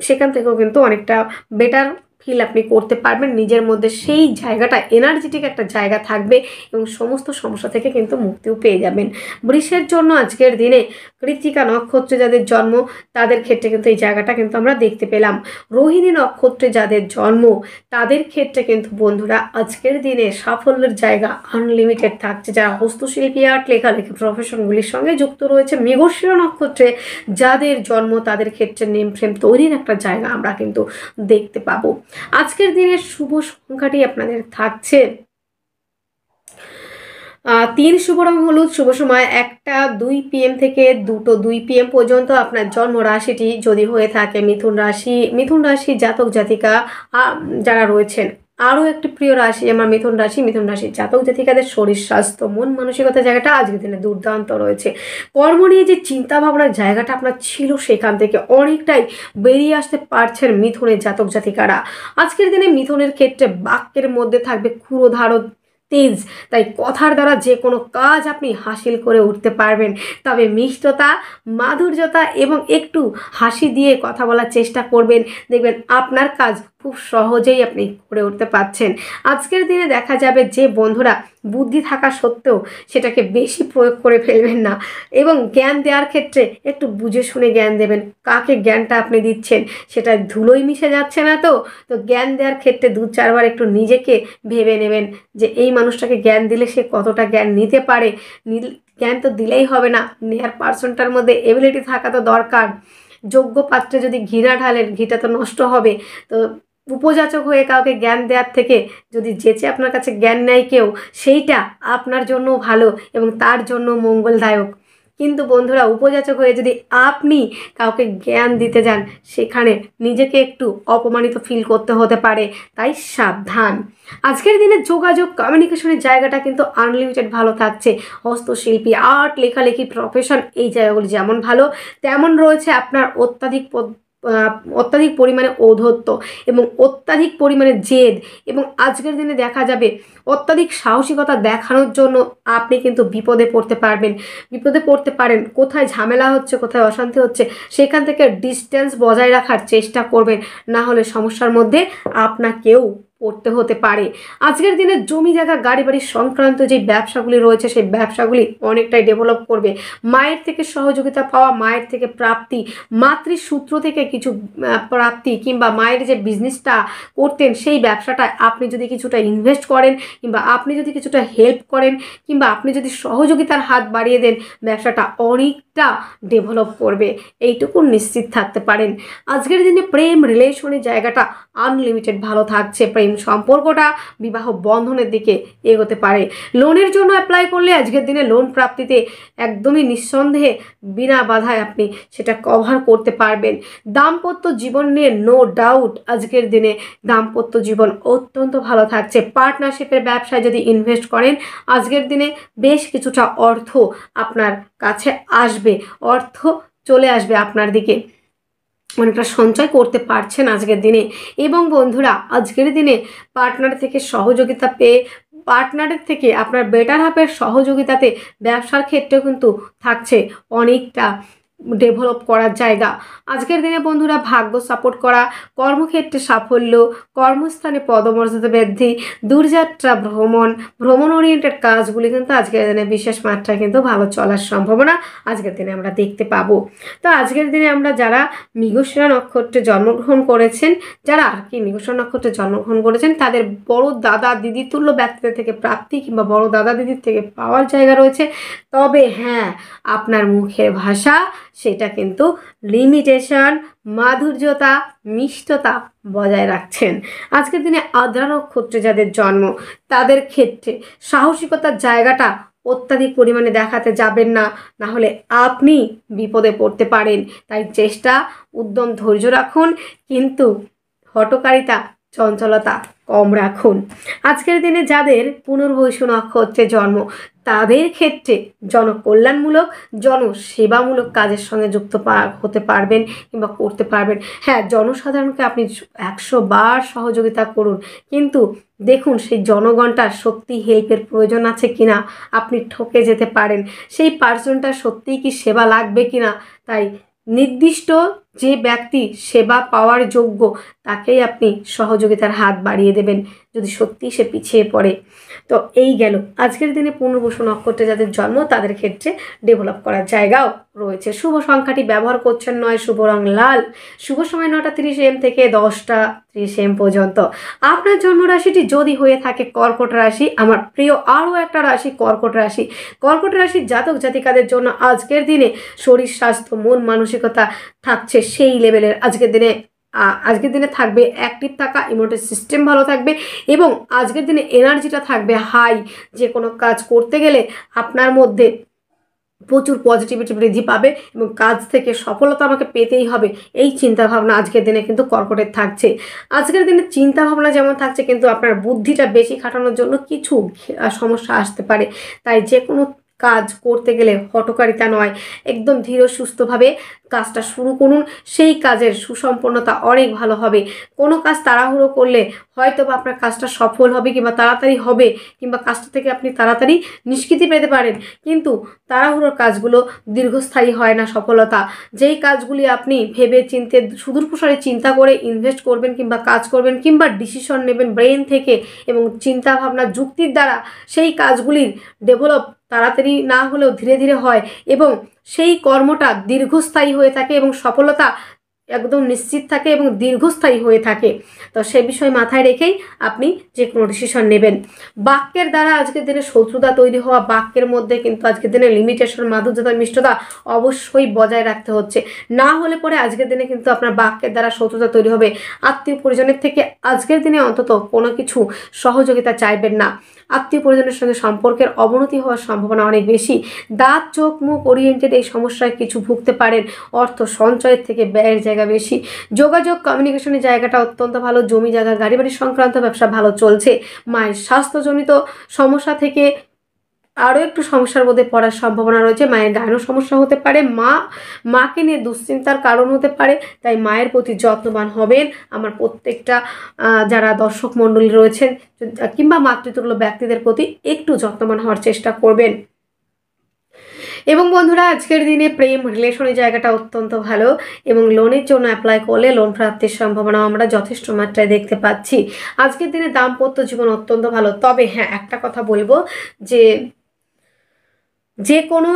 সেখান থেকেও কিন্তু অনেকটা বেটার ফিল আপনি করতে পারবেন। নিজের মধ্যে সেই জায়গাটা এনার্জেটিক একটা জায়গা থাকবে এবং সমস্ত সমস্যা থেকে কিন্তু মুক্তিও পেয়ে যাবেন। বৃষের জন্য আজকের দিনে কৃত্তিকা নক্ষত্রে যাদের জন্ম তাদের ক্ষেত্রে কিন্তু এই জায়গাটা কিন্তু আমরা দেখতে পেলাম। রোহিণী নক্ষত্রে যাদের জন্ম তাদের ক্ষেত্রে কিন্তু বন্ধুরা আজকের দিনে সাফল্যের জায়গা আনলিমিটেড থাকছে। যারা হস্তশিল্পী, আর্ট, লেখালেখি প্রফেশনগুলির সঙ্গে যুক্ত রয়েছে। মৃগশিরা নক্ষত্রে যাদের জন্ম তাদের ক্ষেত্রে নেম ফ্রেম তৈরির একটা জায়গা আমরা কিন্তু দেখতে পাবো। আজকের দিনের শুভ সংখ্যাটি আপনাদের থাকছে 3। শুভ রং হলুদ। শুভ সময় 1টা 2 PM থেকে 2টো 2 PM পর্যন্ত। আপনার জন্ম রাশিটি যদি হয়ে থাকে মিথুন রাশি জাতক জাতিকা যারা রয়েছেন, আরও একটি প্রিয় রাশি আমার মিথুন রাশি জাতক জাতিকাদের শরীর স্বাস্থ্য মন মানসিকতার জায়গাটা আজকের দিনে দুর্দান্ত রয়েছে। কর্ম নিয়ে যে চিন্তা ভাবনার জায়গাটা আপনার ছিল সেখান থেকে অনেকটাই বেরিয়ে আসতে পারছেন মিথুনের জাতক জাতিকারা। আজকের দিনে মিথুনের ক্ষেত্রে বাক্যের মধ্যে থাকবে ক্ষুরোধারো তেজ, তাই কথার দ্বারা যে কোনো কাজ আপনি হাসিল করে উঠতে পারবেন। তবে মিষ্টতা, মাধুর্যতা এবং একটু হাসি দিয়ে কথা বলার চেষ্টা করবেন, দেখবেন আপনার কাজ খুব সহজেই আপনি করে উঠতে পারছেন। আজকের দিনে দেখা যাবে যে বন্ধুরা বুদ্ধি থাকা সত্ত্বেও সেটাকে বেশি প্রয়োগ করে ফেলবেন না, এবং জ্ঞান দেওয়ার ক্ষেত্রে একটু বুঝে শুনে জ্ঞান দেবেন। কাকে জ্ঞানটা আপনি দিচ্ছেন সেটা ধুলোই মিশে যাচ্ছে না তো জ্ঞান দেওয়ার ক্ষেত্রে 2-4 বার একটু নিজেকে ভেবে নেবেন যে এই মানুষটাকে জ্ঞান দিলে সে কতটা জ্ঞান নিতে পারে। জ্ঞান তো দিলেই হবে না, নেয়ার পার্সনটার মধ্যে এবিলিটি থাকা তো দরকার। যোগ্য পাত্রে যদি ঘি না ঢালেন ঘিটা তো নষ্ট হবে। তো উপযাচক হয়ে কাউকে জ্ঞান দেওয়ার থেকে যদি যেচে আপনার কাছে জ্ঞান নেয় কেউ, সেইটা আপনার জন্য ভালো এবং তার জন্য মঙ্গলদায়ক। কিন্তু বন্ধুরা উপযাচক হয়ে যদি আপনি কাউকে জ্ঞান দিতে যান সেখানে নিজেকে একটু অপমানিত ফিল করতে হতে পারে, তাই সাবধান। আজকের দিনে যোগাযোগ কমিউনিকেশনের জায়গাটা কিন্তু আনলিমিটেড ভালো থাকছে। হস্তশিল্পী, আর্ট, লেখালেখি প্রফেশন এই জায়গাগুলি যেমন ভালো তেমন রয়েছে আপনার অত্যাধিক পরিমাণে ঔদ্ধত্য এবং অত্যাধিক পরিমাণে জেদ, এবং আজকের দিনে দেখা যাবে অত্যাধিক সাহসিকতা দেখানোর জন্য আপনি কিন্তু বিপদে পড়তে পারেন। কোথায় ঝামেলা হচ্ছে, কোথায় অশান্তি হচ্ছে সেখান থেকে ডিস্টেন্স বজায় রাখার চেষ্টা করবেন, না হলে সমস্যার মধ্যে আপনাকেও পড়তে হতে পারে। আজকের দিনে জমি জায়গা গাড়ি বাড়ি সংক্রান্ত যে ব্যবসাগুলি রয়েছে সেই ব্যবসাগুলি অনেকটাই ডেভেলপ করবে। মায়ের থেকে সহযোগিতা পাওয়া, মায়ের থেকে প্রাপ্তি, মাতৃসূত্র থেকে কিছু প্রাপ্তি, কিংবা মায়ের যে বিজনেসটা করতেন সেই ব্যবসাটায় আপনি যদি কিছুটা ইনভেস্ট করেন, কিংবা আপনি যদি কিছুটা হেল্প করেন, কিংবা আপনি যদি সহযোগিতার হাত বাড়িয়ে দেন, ব্যবসাটা অনেকটা ডেভেলপ করবে, এইটুকু নিশ্চিত থাকতে পারেন। আজকের দিনে প্রেম রিলেশনের জায়গাটা আনলিমিটেড ভালো থাকছে। প্রেম সম্পর্কটা বিবাহ বন্ধনের দিকে এগোতে পারে। লোনের জন্য অ্যাপ্লাই করলে আজকের দিনে লোন প্রাপ্তিতে একদমই নিঃসন্দেহে বিনা বাধায় আপনি সেটা কভার করতে পারবেন। দাম্পত্য জীবন নিয়ে নো ডাউট আজকের দিনে দাম্পত্য জীবন অত্যন্ত ভালো থাকছে। পার্টনারশিপের ব্যবসায় যদি ইনভেস্ট করেন আজকের দিনে বেশ কিছুটা অর্থ আপনার কাছে আসবে, অর্থ চলে আসবে আপনার দিকে, অনেকটা সঞ্চয় করতে পারছেন আজকের দিনে। এবং বন্ধুরা আজকের দিনে পার্টনার থেকে সহযোগিতা পেয়ে, পার্টনারের থেকে আপনার বেটার হাফের সহযোগিতাতে ব্যবসার ক্ষেত্রেও কিন্তু থাকছে অনেকটা ডেভেলপ করার জায়গা। আজকের দিনে বন্ধুরা ভাগ্য সাপোর্ট করা, কর্মক্ষেত্রে সাফল্য, কর্মস্থানে পদমর্যাদা বৃদ্ধি, দূরযাত্রা, ভ্রমণ ওরিয়েন্টেড কাজগুলি কিন্তু আজকের দিনে বিশেষ মাত্রায় কিন্তু ভালো চলার সম্ভাবনা আজকের দিনে আমরা দেখতে পাবো। তো আজকের দিনে আমরা যারা মৃগশিরা নক্ষত্রে জন্মগ্রহণ করেছেন, যারা আর কি মৃগশিরা নক্ষত্রে জন্মগ্রহণ করেছেন, তাদের বড় দাদা দিদি তুল্য ব্যক্তিদের থেকে প্রাপ্তি কিংবা বড় দাদা দিদির থেকে পাওয়ার জায়গা রয়েছে। তবে হ্যাঁ, আপনার মুখের ভাষা সেটা কিন্তু লিমিটেশন, মাধুর্যতা, মিষ্টতা বজায় রাখছেন। আজকের দিনে আদ্রা নক্ষত্রে যাদের জন্ম, তাদের ক্ষেত্রে সাহসিকতার জায়গাটা অত্যাধিক পরিমাণে দেখাতে যাবেন না, না হলে আপনি বিপদে পড়তে পারেন। তাই চেষ্টা, উদ্যম, ধৈর্য রাখুন, কিন্তু হঠকারিতা, চঞ্চলতা কম রাখুন। আজকের দিনে যাদের পুনর্বসু নক্ষত্রে জন্ম, তাদের ক্ষেত্রে জনকল্যাণমূলক, জনসেবামূলক কাজের সঙ্গে যুক্ত হতে পারবেন কিংবা করতে পারবেন। হ্যাঁ, জনসাধারণকে আপনি 100 বার সহযোগিতা করুন, কিন্তু দেখুন সেই জনগণটার সত্যি হেল্পের প্রয়োজন আছে কিনা, আপনি ঠকে যেতে পারেন। সেই পার্সনটার সত্যিই কি সেবা লাগবে কিনা। তাই নির্দিষ্ট যে ব্যক্তি সেবা পাওয়ার যোগ্য, তাকেই আপনি সহযোগিতার হাত বাড়িয়ে দেবেন যদি সত্যি সে পিছিয়ে পড়ে। তো এই গেল আজকের দিনে পুনর্বসু নক্ষত্রে যাদের জন্ম, তাদের ক্ষেত্রে ডেভেলপ করার জায়গাও রয়েছে। শুভ সংখ্যাটি ব্যবহার করছেন 9, শুভ রং লাল, শুভ সময় 9টা 30 AM থেকে 10টা 30 AM পর্যন্ত। আপনার জন্মরাশিটি যদি হয়ে থাকে কর্কট রাশি, আমার প্রিয় আরও একটা রাশি কর্কট রাশি। কর্কট রাশির জাতক জাতিকাদের জন্য আজকের দিনে শরীর স্বাস্থ্য, মন মানসিকতা থাকছে সেই লেভেলের। আজকের দিনে থাকবে অ্যাক্টিভ থাকা, ইমিউনিটি সিস্টেম ভালো থাকবে এবং আজকের দিনে এনার্জিটা থাকবে হাই। যে কোনো কাজ করতে গেলে আপনার মধ্যে প্রচুর পজিটিভিটি বৃদ্ধি পাবে এবং কাজ থেকে সফলতা আমাকে পেতেই হবে, এই চিন্তাভাবনা আজকের দিনে কিন্তু কর্কটের থাকছে। আজকের দিনে চিন্তাভাবনা যেমন থাকছে, কিন্তু আপনার বুদ্ধিটা বেশি খাটানোর জন্য কিছু সমস্যা আসতে পারে। তাই যে কোনো কাজ করতে গেলে হঠকারিতা নয়, একদম ধীর সুস্থভাবে কাজটা শুরু করুন, সেই কাজের সুসম্পন্নতা অনেক ভালো হবে। কোনো কাজ তাড়াহুড়ো করলে হয়তো বা আপনার কাজটা সফল হবে কিংবা তাড়াতাড়ি হবে, কিংবা কাজটা থেকে আপনি তাড়াতাড়ি নিষ্কৃতি পেতে পারেন, কিন্তু তাড়াহুড়োর কাজগুলো দীর্ঘস্থায়ী হয় না সফলতা। যেই কাজগুলি আপনি ভেবে চিন্তে সুদূর প্রসারে চিন্তা করে ইনভেস্ট করবেন কিংবা কাজ করবেন কিংবা ডিসিশন নেবেন ব্রেন থেকে এবং চিন্তা ভাবনা যুক্তির দ্বারা, সেই কাজগুলির ডেভেলপ তাড়াতাড়ি না হলেও ধীরে ধীরে হয় এবং সেই কর্মটা দীর্ঘস্থায়ী হয়ে থাকে এবং সফলতা একদম নিশ্চিত থাকে এবং দীর্ঘস্থায়ী হয়ে থাকে। তো সে বিষয় মাথায় রেখেই আপনি যে কোনো ডিসিশন নেবেন। বাক্যের দ্বারা আজকের দিনে শত্রুতা তৈরি হওয়া, বাক্যের মধ্যে কিন্তু আজকের দিনে লিমিটেশন, মাধুর্যতা, মিষ্টতা অবশ্যই বজায় রাখতে হচ্ছে, না হলে পরে আজকের দিনে কিন্তু আপনার বাক্যের দ্বারা শত্রুতা তৈরি হবে। আত্মীয় পরিজনের থেকে আজকের দিনে অন্তত কোনো কিছু সহযোগিতা চাইবেন না। আত্মীয় পরিজনের সঙ্গে সম্পর্কের অবনতি হওয়ার সম্ভাবনা অনেক বেশি। দাঁত, চোখ, মুখ ওরিয়েন্টেড এই সমস্যায় কিছু ভুগতে পারেন। অর্থ সঞ্চয়ের থেকে ব্যয়ের জায়গা বেশি। যোগাযোগ, কমিউনিকেশনের জায়গাটা অত্যন্ত ভালো। জমি জায়গা, গাড়ি বাড়ি সংক্রান্ত ব্যবসা ভালো চলছে। মায়ের স্বাস্থ্যজনিত সমস্যা থেকে আরও একটু সমস্যার মধ্যে পড়ার সম্ভাবনা রয়েছে। মায়ের গায়েরও সমস্যা হতে পারে, মাকে নিয়ে দুশ্চিন্তার কারণ হতে পারে। তাই মায়ের প্রতি যত্নবান হবেন। আমার প্রত্যেকটা যারা দর্শক মণ্ডলী রয়েছেন কিংবা মাতৃতুল্য ব্যক্তিদের প্রতি একটু যত্নবান হওয়ার চেষ্টা করবেন। এবং বন্ধুরা, আজকের দিনে প্রেম রিলেশনের জায়গাটা অত্যন্ত ভালো এবং লোনের জন্য অ্যাপ্লাই করলে লোন প্রাপ্তির সম্ভাবনা আমরা যথেষ্ট মাত্রায় দেখতে পাচ্ছি। আজকের দিনে দাম্পত্য জীবন অত্যন্ত ভালো। তবে হ্যাঁ, একটা কথা বলবো যে কোনো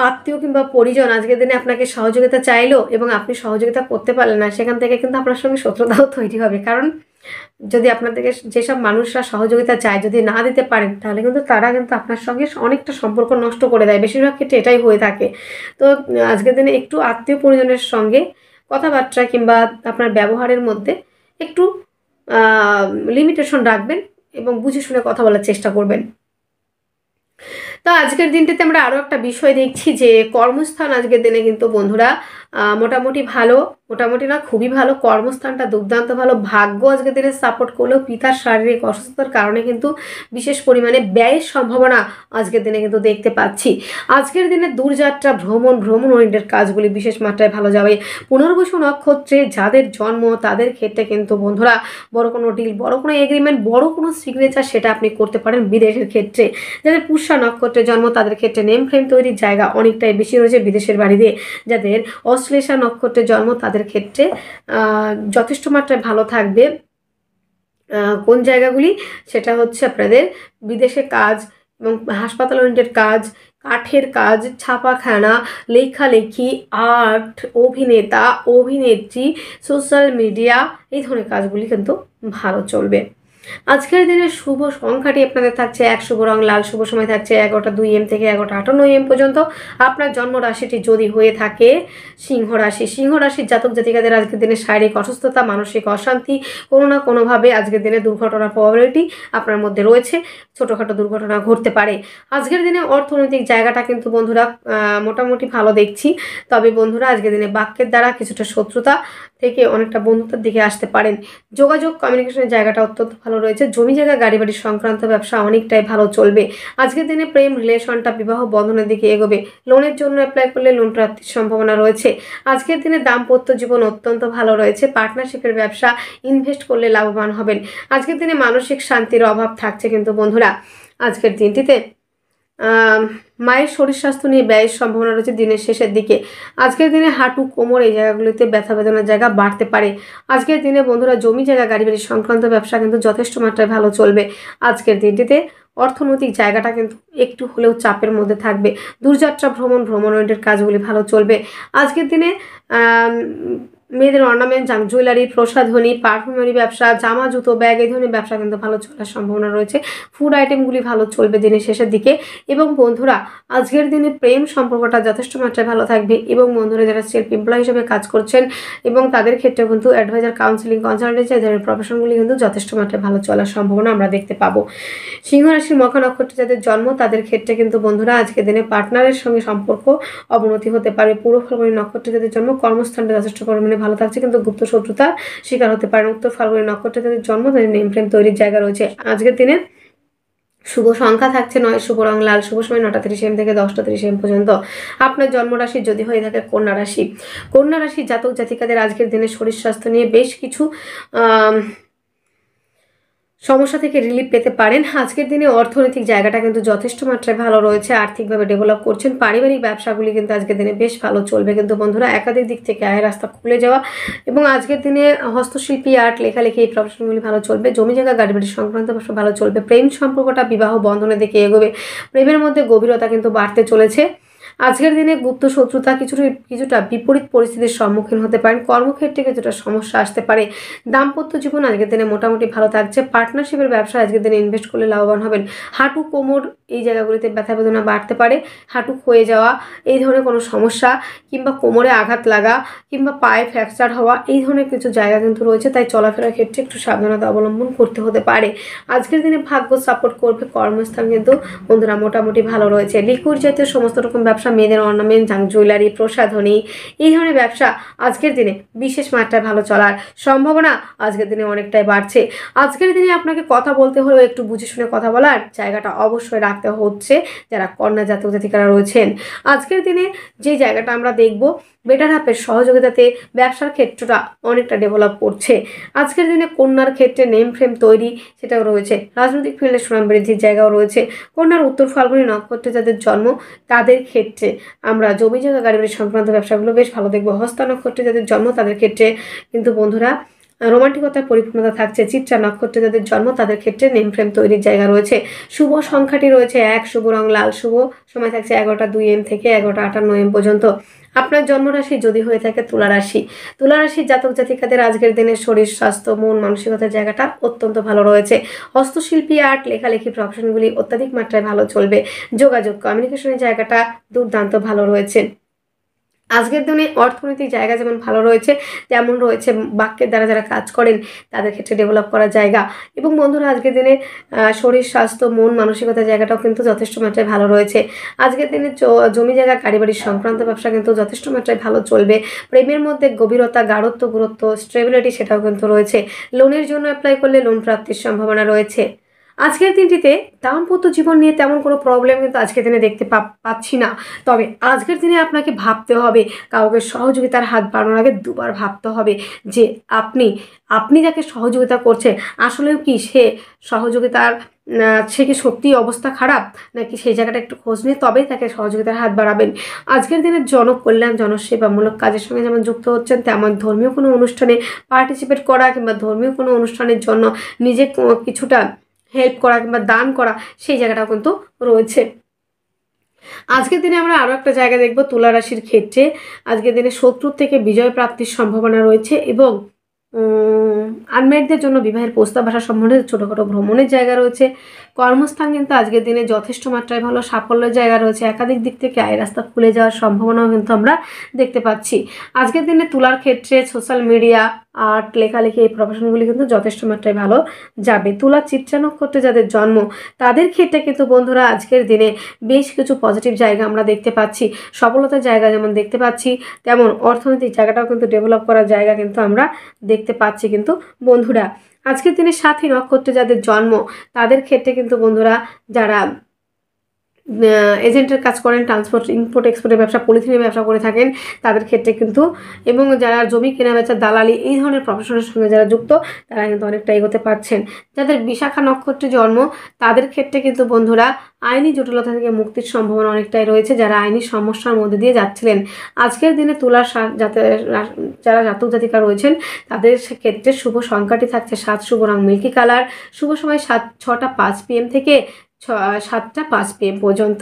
আত্মীয় কিংবা পরিজন আজকের দিনে আপনাকে সহযোগিতা চাইলো এবং আপনি সহযোগিতা করতে পারলেন না, সেখান থেকে কিন্তু আপনার সঙ্গে শত্রুতাও তৈরি হবে। কারণ যদি আপনাদেরকে যেসব মানুষরা সহযোগিতা চায় যদি না দিতে পারেন, তাহলে কিন্তু তারা কিন্তু আপনার সঙ্গে অনেকটা সম্পর্ক নষ্ট করে দেয়। বেশিরভাগ ক্ষেত্রে এটাই হয়ে থাকে। তো আজকের দিনে একটু আত্মীয় পরিজনের সঙ্গে কথাবার্তা কিংবা আপনার ব্যবহারের মধ্যে একটু লিমিটেশন রাখবেন এবং বুঝে শুনে কথা বলার চেষ্টা করবেন। তো আজকের দিনটাতে আমরা আরও একটা বিষয় দেখছি যে কর্মস্থান আজকের দিনে কিন্তু বন্ধুরা মোটামুটি ভালো, মোটামুটি না খুবই ভালো, কর্মস্থানটা দুর্দান্ত ভালো। ভাগ্য আজকের দিনে সাপোর্ট করলেও পিতার শারীরিক অসুস্থতার কারণে কিন্তু বিশেষ পরিমাণে ব্যয়ের সম্ভাবনা আজকের দিনে কিন্তু দেখতে পাচ্ছি। আজকের দিনে দূরযাত্রা, ভ্রমণ ওরিয়েন্টেড কাজগুলি বিশেষ মাত্রায় ভালো যাবে। পুনর্বসু নক্ষত্রে যাদের জন্ম তাদের ক্ষেত্রে কিন্তু বন্ধুরা বড় কোনো ডিল, বড় কোনো এগ্রিমেন্ট, বড় কোনো সিগনেচার সেটা আপনি করতে পারেন বিদেশের ক্ষেত্রে। যাদের পুষ্যা নক্ষত্রে জন্ম তাদের ক্ষেত্রে নেম ফ্রেম তৈরির জায়গা অনেকটাই বেশি রয়েছে বিদেশের বাড়িতে। যাদের অশ্লেষা নক্ষত্রে জন্ম তাদের ক্ষেত্রে যথেষ্ট মাত্রায় ভালো থাকবে। কোন জায়গাগুলি? সেটা হচ্ছে আপনাদের বিদেশে কাজ এবং হাসপাতাল ওরিয়েন্টেড কাজ, কাঠের কাজ, ছাপাখানা, লেখালেখি, আর্ট, অভিনেতা, অভিনেত্রী, সোশ্যাল মিডিয়া, এই ধরনের কাজগুলি কিন্তু ভালো চলবে। আজকের দিনের শুভ সংখ্যাটি আপনাদের থাকছে 1, শুভ রং লাল, শুভ সময় থাকছে 11টা 2 AM থেকে 11টা 58 AM পর্যন্ত। আপনার জন্ম রাশিটি যদি হয়ে থাকে সিংহ রাশি, সিংহ রাশির জাতক জাতিকাদের আজকের দিনে শারীরিক অসুস্থতা, মানসিক অশান্তি, কোনো না কোনোভাবে আজকের দিনে দুর্ঘটনার প্রবাবিলিটি আপনার মধ্যে রয়েছে, ছোটোখাটো দুর্ঘটনা ঘটতে পারে। আজকের দিনে অর্থনৈতিক জায়গাটা কিন্তু বন্ধুরা মোটামুটি ভালো দেখছি। তবে বন্ধুরা আজকের দিনে বাক্যের দ্বারা কিছুটা শত্রুতা থেকে অনেকটা বন্ধুত্বের দিকে আসতে পারেন। যোগাযোগ কমিউনিকেশনের জায়গাটা অত্যন্ত ভালো রয়েছে। জমি জায়গা গাড়ি বাড়ি সংক্রান্ত ব্যবসা অনেকটাই ভালো চলবে। আজকের দিনে প্রেম রিলেশনটা বিবাহ বন্ধনের দিকে এগোবে। লোনের জন্য অ্যাপ্লাই করলে লোন প্রাপ্তির সম্ভাবনা রয়েছে। আজকের দিনে দাম্পত্য জীবন অত্যন্ত ভালো রয়েছে। পার্টনারশিপের ব্যবসা ইনভেস্ট করলে লাভবান হবেন। আজকের দিনে মানসিক শান্তির অভাব থাকছে কিন্তু বন্ধুরা আজকের দিনটিতে মায়ের শরীর স্বাস্থ্য নিয়ে ব্যয়ের সম্ভাবনা রয়েছে দিনের শেষের দিকে। আজকের দিনে হাঁটু, কোমর এই জায়গাগুলিতে ব্যথা বেদনার জায়গা বাড়তে পারে। আজকের দিনে বন্ধুরা জমি জায়গা গাড়ি বাড়ি সংক্রান্ত ব্যবসা কিন্তু যথেষ্ট মাত্রায় ভালো চলবে। আজকের দিনটিতে অর্থনৈতিক জায়গাটা কিন্তু একটু হলেও চাপের মধ্যে থাকবে। দূরযাত্রা, ভ্রমণ ওরিয়েন্টেড কাজগুলি ভালো চলবে। আজকের দিনে মেয়েদের অর্নামেন্ট, জুয়েলারি, প্রসাধনী, পারফিউমারি ব্যবসা, জামা, জুতো, ব্যাগ এই ধরনের ব্যবসা কিন্তু ভালো চলার সম্ভাবনা রয়েছে। ফুড আইটেমগুলি ভালো চলবে দিনের শেষের দিকে। এবং বন্ধুরা আজকের দিনে প্রেম সম্পর্কটা যথেষ্ট মাত্রায় ভালো থাকবে। এবং বন্ধুরা যারা সেলফ এমপ্লয় হিসেবে কাজ করছেন এবং তাদের ক্ষেত্রেও কিন্তু অ্যাডভাইজার, কাউন্সিলিং, কনসালটেন্সি এই ধরনের প্রফেশনগুলি কিন্তু যথেষ্ট মাত্রায় ভালো চলার সম্ভাবনা আমরা দেখতে পাবো। সিংহ রাশির মখা নক্ষত্রে যাদের জন্ম তাদের ক্ষেত্রে কিন্তু বন্ধুরা আজকের দিনে পার্টনারের সঙ্গে সম্পর্ক অবনতি হতে পারে। পূর্ব ফাল্গুনী নক্ষত্রে যাদের জন্ম কর্মস্থানটা যথেষ্ট পরিমাণে ভালো থাকছে, কিন্তু গুপ্ত শত্রুতার শিকার হতে পারেন। উত্তর ফাল্গুনী নক্ষত্রে যাদের জন্ম তাদের নেম ফ্রেম তৈরির জায়গা রয়েছে। আজকের দিনে শুভ সংখ্যা থাকছে 9, শুভ রং লাল, শুভ সময় 9টা 30 AM থেকে 10টা 30 AM পর্যন্ত। আপনার জন্মরাশি যদি হয়ে থাকে কন্যা রাশি, কন্যা রাশির জাতক জাতিকাদের আজকের দিনে শরীর স্বাস্থ্য নিয়ে বেশ কিছু সমস্যা থেকে রিলিফ পেতে পারেন। আজকের দিনে অর্থনৈতিক জায়গাটা কিন্তু যথেষ্ট মাত্রায় ভালো রয়েছে, আর্থিকভাবে ডেভেলপ করছেন। পারিবারিক ব্যবসাগুলি কিন্তু আজকের দিনে বেশ ভালো চলবে কিন্তু বন্ধুরা একাধিক দিক থেকে আয়ের রাস্তা খুলে যাওয়া। এবং আজকের দিনে হস্তশিল্পী, আর্ট, লেখালেখি এই প্রফেশনগুলি ভালো চলবে। জমি জায়গা গাড়ি বাড়ি সংক্রান্ত ব্যবসা ভালো চলবে। প্রেম সম্পর্কটা বিবাহ বন্ধনের দিকে এগোবে। প্রেমের মধ্যে গভীরতা কিন্তু বাড়তে চলেছে। আজকের দিনে গুপ্ত শত্রুতা, কিছুটা বিপরীত পরিস্থিতির সম্মুখীন হতে পারেন। কর্মক্ষেত্রে কিছুটা সমস্যা আসতে পারে। দাম্পত্য জীবন আজকের দিনে মোটামুটি ভালো থাকছে। পার্টনারশিপের ব্যবসা আজকের দিনে ইনভেস্ট করলে লাভবান হবেন। হাঁটু, কোমর এই জায়গাগুলিতে ব্যথা বেদনা বাড়তে পারে। হাঁটু ক্ষয়ে যাওয়া এই ধরনের কোনো সমস্যা, কিংবা কোমরে আঘাত লাগা, কিংবা পায়ে ফ্র্যাকচার হওয়া এই ধরনের কিছু জায়গা কিন্তু রয়েছে। তাই চলাফেরার ক্ষেত্রে একটু সাবধানতা অবলম্বন করতে হতে পারে। আজকের দিনে ভাগ্য সাপোর্ট করবে। কর্মস্থান কিন্তু বন্ধুরা মোটামুটি ভালো রয়েছে। লিকুইড জাতীয় সমস্ত রকম ব্যবসা, মেয়েদের অর্নামেন্ট, জুয়েলারি, প্রসাধনী এই ধরনের ব্যবসা আজকের দিনে বিশেষ মাত্রায় ভালো চলার সম্ভাবনা আজকের দিনে অনেকটাই বাড়ছে। আজকের দিনে আপনাকে কথা বলতে হলেও একটু বুঝে শুনে কথা বলার জায়গাটা অবশ্যই রাখতে হচ্ছে যারা কন্যা জাতক জাতিকারা রয়েছেন। আজকের দিনে যে জায়গাটা আমরা দেখব, বেটার হাফের সহযোগিতাতে ব্যবসার ক্ষেত্রটা অনেকটা ডেভেলপ করছে। আজকের দিনে কন্যার ক্ষেত্রে নেম ফ্রেম তৈরি সেটাও রয়েছে। রাজনৈতিক ফিল্ডে সুনাম বৃদ্ধির জায়গাও রয়েছে। কন্যার উত্তর ফাল্গুনী নক্ষত্রে যাদের জন্ম তাদের ক্ষেত্রে আমরা জমি জায়গা গাড়ি বাড়ি সংক্রান্ত ব্যবসাগুলো বেশ ভালো দেখবো। হস্তা নক্ষত্রে যাদের জন্ম তাদের ক্ষেত্রে কিন্তু বন্ধুরা রোমান্টিকতার পরিপূর্ণতা থাকছে। চিত্রা নক্ষত্রে যাদের জন্ম তাদের ক্ষেত্রে নেম ফ্রেম তৈরির জায়গা রয়েছে। শুভ সংখ্যাটি রয়েছে 1, শুভ রং লাল, শুভ সময় থাকছে 11টা 2 AM থেকে 11টা 58 AM পর্যন্ত। আপনার জন্মরাশি যদি হয়ে থাকে তুলা রাশি, তুলা রাশির জাতক জাতিকাদের আজকের দিনে শরীর স্বাস্থ্য, মন মানসিকতার জায়গাটা অত্যন্ত ভালো রয়েছে। হস্তশিল্পী, আর্ট, লেখালেখি প্রফেশনগুলি অত্যাধিক মাত্রায় ভালো চলবে। যোগাযোগ কমিউনিকেশনের জায়গাটা দুর্দান্ত ভালো রয়েছে। আজকের দিনে অর্থনৈতিক জায়গা যেমন ভালো রয়েছে, তেমন রয়েছে বাক্যের দ্বারা যারা কাজ করেন তাদের ক্ষেত্রে ডেভেলপ করার জায়গা। এবং বন্ধুরা আজকের দিনে শরীর স্বাস্থ্য মন মানসিকতার জায়গাটাও কিন্তু যথেষ্ট মাত্রায় ভালো রয়েছে। আজকের দিনে জমি জায়গা গাড়ি বাড়ির সংক্রান্ত ব্যবসা কিন্তু যথেষ্ট মাত্রায় ভালো চলবে। প্রেমের মধ্যে গভীরতা, গাঢ়ত্ব, গুরুত্ব, স্টেবিলিটি সেটাও কিন্তু রয়েছে। লোনের জন্য অ্যাপ্লাই করলে লোন প্রাপ্তির সম্ভাবনা রয়েছে। আজকের দিনটিতে দাম্পত্য জীবন নিয়ে তেমন কোনো প্রবলেম কিন্তু আজকের দিনে দেখতে পাচ্ছি না। তবে আজকের দিনে আপনাকে ভাবতে হবে, কাউকে সহযোগিতার হাত বাড়ানোর আগে দুবার ভাবতে হবে যে আপনি যাকে সহযোগিতা করছে আসলেও কি সে সহযোগিতার সে কি সত্যিই অবস্থা খারাপ, নাকি সেই জায়গাটা একটু খোঁজ নিয়ে তবেই তাকে সহযোগিতার হাত বাড়াবেন। আজকের দিনে জনকল্যাণ জনসেবামূলক কাজের সঙ্গে যেমন যুক্ত হচ্ছেন, তেমন ধর্মীয় কোনো অনুষ্ঠানে পার্টিসিপেট করা কিংবা ধর্মীয় কোনো অনুষ্ঠানের জন্য নিজে কিছুটা হেল্প করা কিংবা দান করা, সেই জায়গাটাও কিন্তু রয়েছে। আজকের দিনে আমরা আরও একটা জায়গা দেখব তুলা রাশির ক্ষেত্রে। আজকের দিনে শত্রুর থেকে বিজয় প্রাপ্তির সম্ভাবনা রয়েছে এবং আনম্যারিডদের জন্য বিবাহের প্রস্তাব আসা সম্বন্ধে ছোটোখাটো ভ্রমণের জায়গা রয়েছে। কর্মস্থান কিন্তু আজকের দিনে যথেষ্ট মাত্রায় ভালো সাফল্যের জায়গা রয়েছে। একাধিক দিক থেকে আয় রাস্তা খুলে যাওয়ার সম্ভাবনাও কিন্তু আমরা দেখতে পাচ্ছি। আজকের দিনে তুলার ক্ষেত্রে সোশ্যাল মিডিয়া, আর্ট, লেখালেখি এই প্রফেশনগুলি কিন্তু যথেষ্ট মাত্রায় ভালো যাবে। তুলা চিত্রা নক্ষত্রে যাদের জন্ম তাদের ক্ষেত্রে কিন্তু বন্ধুরা আজকের দিনে বেশ কিছু পজিটিভ জায়গা আমরা দেখতে পাচ্ছি। সফলতার জায়গা যেমন দেখতে পাচ্ছি, তেমন অর্থনৈতিক জায়গাটাও কিন্তু ডেভেলপ করার জায়গা কিন্তু আমরা দেখতে পাচ্ছি। কিন্তু বন্ধুরা আজকের দিনে সাথী নক্ষত্রে যাদের জন্ম তাদের ক্ষেত্রে কিন্তু বন্ধুরা যারা এজেন্টের কাজ করেন, ট্রান্সপোর্ট ইম্পোর্ট এক্সপোর্টের ব্যবসা, পলিথিনের ব্যবসা করে থাকেন তাদের ক্ষেত্রে কিন্তু, এবং যারা জমি কেনা বেচা, দালালি এই ধরনের প্রফেশনের সঙ্গে যারা যুক্ত তারা কিন্তু অনেকটা এগোতে পারছেন। যাদের বিশাখা নক্ষত্রে জন্ম তাদের ক্ষেত্রে কিন্তু বন্ধুরা আইনি জটিলতা থেকে মুক্তির সম্ভাবনা অনেকটাই রয়েছে। যারা আইনি সমস্যার মধ্যে দিয়ে যাচ্ছিলেন আজকের দিনে তুলার যারা জাতক জাতিকা রয়েছেন তাদের ক্ষেত্রে শুভ সংখ্যাটি থাকছে 7, শুভ রং মিল্কি কালার, শুভ সময় 6টা 5 PM থেকে 7টা 5 PM পর্যন্ত।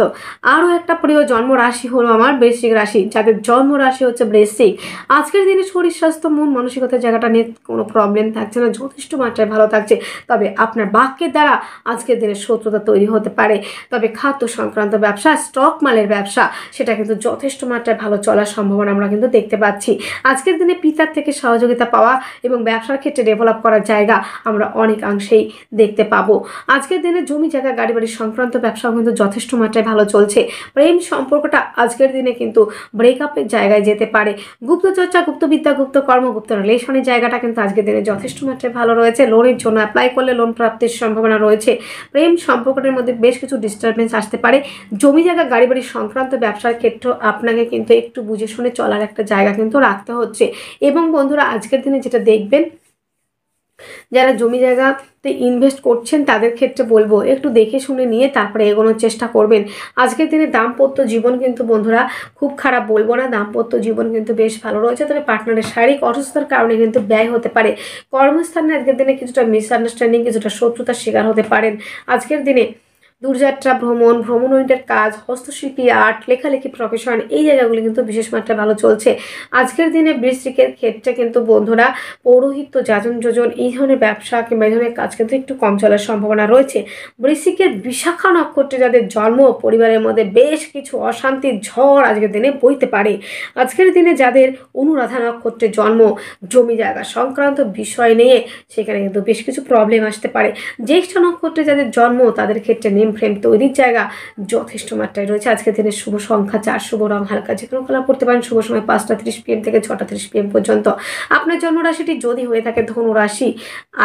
আরও একটা প্রিয় জন্ম রাশি হলো আমার বৃশ্চিক রাশি। যাদের জন্ম রাশি হচ্ছে বৃশ্চিক, আজকের দিনে শরীর স্বাস্থ্য মন মানসিকতার জায়গাটা নিয়ে কোনো প্রবলেম থাকছে না, যথেষ্ট মাত্রায় ভালো থাকছে। তবে আপনার বাক্যের দ্বারা আজকের দিনে শত্রুতা তৈরি হতে পারে। তবে খাদ্য সংক্রান্ত ব্যবসা, স্টক মালের ব্যবসা সেটা কিন্তু যথেষ্ট মাত্রায় ভালো চলার সম্ভাবনা আমরা কিন্তু দেখতে পাচ্ছি। আজকের দিনে পিতার থেকে সহযোগিতা পাওয়া এবং ব্যবসার ক্ষেত্রে ডেভেলপ করার জায়গা আমরা অনেকাংশেই দেখতে পাবো। আজকের দিনে জমি জায়গা গাড়ি বাড়ি সংক্রান্ত ব্যবসাও কিন্তু যথেষ্ট মাত্রায় ভালো চলছে। প্রেম সম্পর্কটা আজকের দিনে কিন্তু ব্রেকআপের জায়গায় যেতে পারে। গুপ্তচর্চা, গুপ্তবিদ্যা, গুপ্তকর্ম, গুপ্ত রিলেশনের জায়গাটা কিন্তু আজকের দিনে যথেষ্ট মাত্রায় ভালো রয়েছে। লোনের জন্য অ্যাপ্লাই করলে লোন প্রাপ্তির সম্ভাবনা রয়েছে। প্রেম সম্পর্কটার মধ্যে বেশ কিছু ডিস্টারবেন্স আসতে পারে। জমি জায়গা গাড়ি বাড়ি সংক্রান্ত ব্যবসার ক্ষেত্রে আপনাকে কিন্তু একটু বুঝে শুনে চলার একটা জায়গা কিন্তু রাখতে হচ্ছে। এবং বন্ধুরা আজকের দিনে যেটা দেখবেন, যারা জমি জায়গাতে ইনভেস্ট করছেন তাদের ক্ষেত্রে বলবো একটু দেখে শুনে নিয়ে তারপরে এগোনোর চেষ্টা করবেন। আজকের দিনে দাম্পত্য জীবন কিন্তু বন্ধুরা খুব খারাপ বলবো না, দাম্পত্য জীবন কিন্তু বেশ ভালো রয়েছে। তবে পার্টনারের শারীরিক অসুস্থতার কারণে কিন্তু ব্যয় হতে পারে। কর্মস্থানে আজকের দিনে কিছুটা মিসআন্ডারস্ট্যান্ডিং, কিছুটা শত্রুতার শিকার হতে পারেন। আজকের দিনে দূরযাত্রা, ভ্রমণ ওরিয়েন্টেড কাজ, হস্তশিল্পী, আর্ট, লেখালেখি প্রফেশন এই জায়গাগুলি কিন্তু বিশেষ মাত্রায় ভালো চলছে। আজকের দিনে বৃশ্চিকের ক্ষেত্রে কিন্তু বন্ধুরা পৌরোহিত্য, যাজন যোজন এই ধরনের ব্যবসা কিংবা এই ধরনের কাজ কিন্তু একটু কম চলার সম্ভাবনা রয়েছে। বৃশ্চিকের বিশাখা নক্ষত্রে যাদের জন্ম পরিবারের মধ্যে বেশ কিছু অশান্তির ঝড় আজকের দিনে বইতে পারে। আজকের দিনে যাদের অনুরাধা নক্ষত্রে জন্ম জমি জায়গা সংক্রান্ত বিষয় নিয়ে সেখানে কিন্তু বেশ কিছু প্রবলেম আসতে পারে। জ্যেষ্ঠ নক্ষত্রে যাদের জন্ম তাদের ক্ষেত্রে নেম ফ্রেম তৈরির জায়গা যথেষ্ট মাত্রায় রয়েছে। আজকের দিনের শুভ সংখ্যা 4, শুভ রং হালকা যে কোনো কালার পড়তে পারেন। শুভ সময় 5টা 30 PM থেকে 6টা 30 PM পর্যন্ত। আপনার জন্মরাশিটি যদি হয়ে থাকে ধনুরাশি,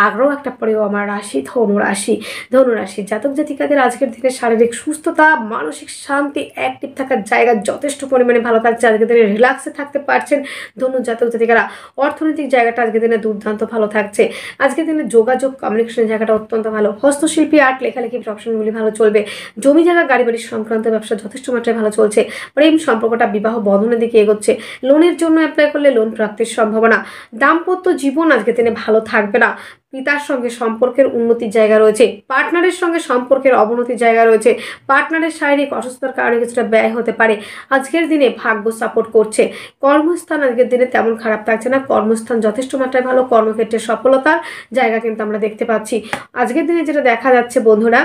আরও একটা পরেও আমার রাশি ধনুরাশি। ধনুরাশি জাতক জাতিকাদের আজকের দিনে শারীরিক সুস্থতা, মানসিক শান্তি, অ্যাক্টিভ থাকার জায়গা যথেষ্ট পরিমাণে ভালো থাকছে। আজকের দিনে রিল্যাক্সে থাকতে পারছেন ধনু জাতক জাতিকারা। অর্থনৈতিক জায়গাটা আজকের দিনে দুর্দান্ত ভালো থাকছে। আজকের দিনে যোগাযোগ কমিউনিকেশনের জায়গাটা অত্যন্ত ভালো। হস্তশিল্পী, আর্ট, লেখালেখি প্রফেশনগুলি ভালো চলবে। জমি জায়গা গাড়ি বাড়ি সংক্রান্ত ব্যবসা যথেষ্ট মাত্রায় ভালো চলছে। প্রেম সম্পর্কটা বিবাহ বন্ধনের দিকে এগোচ্ছে। লোনের জন্য অ্যাপ্লাই করলে লোন প্রাপ্তির সম্ভাবনা। দাম্পত্য জীবন আজকের দিনে ভালো থাকবে না। পিতার সঙ্গে সম্পর্কের উন্নতির জায়গা রয়েছে, পার্টনারের সঙ্গে সম্পর্কের অবনতির জায়গা রয়েছে। পার্টনারের শারীরিক অসুস্থতার কারণে কিছুটা ব্যয় হতে পারে। আজকের দিনে ভাগ্য সাপোর্ট করছে। কর্মস্থান আজকের দিনে তেমন খারাপ থাকছে না, কর্মস্থান যথেষ্ট মাত্রায় ভালো। কর্মক্ষেত্রে সফলতার জায়গা কিন্তু আমরা দেখতে পাচ্ছি। আজকের দিনে যেটা দেখা যাচ্ছে বন্ধুরা,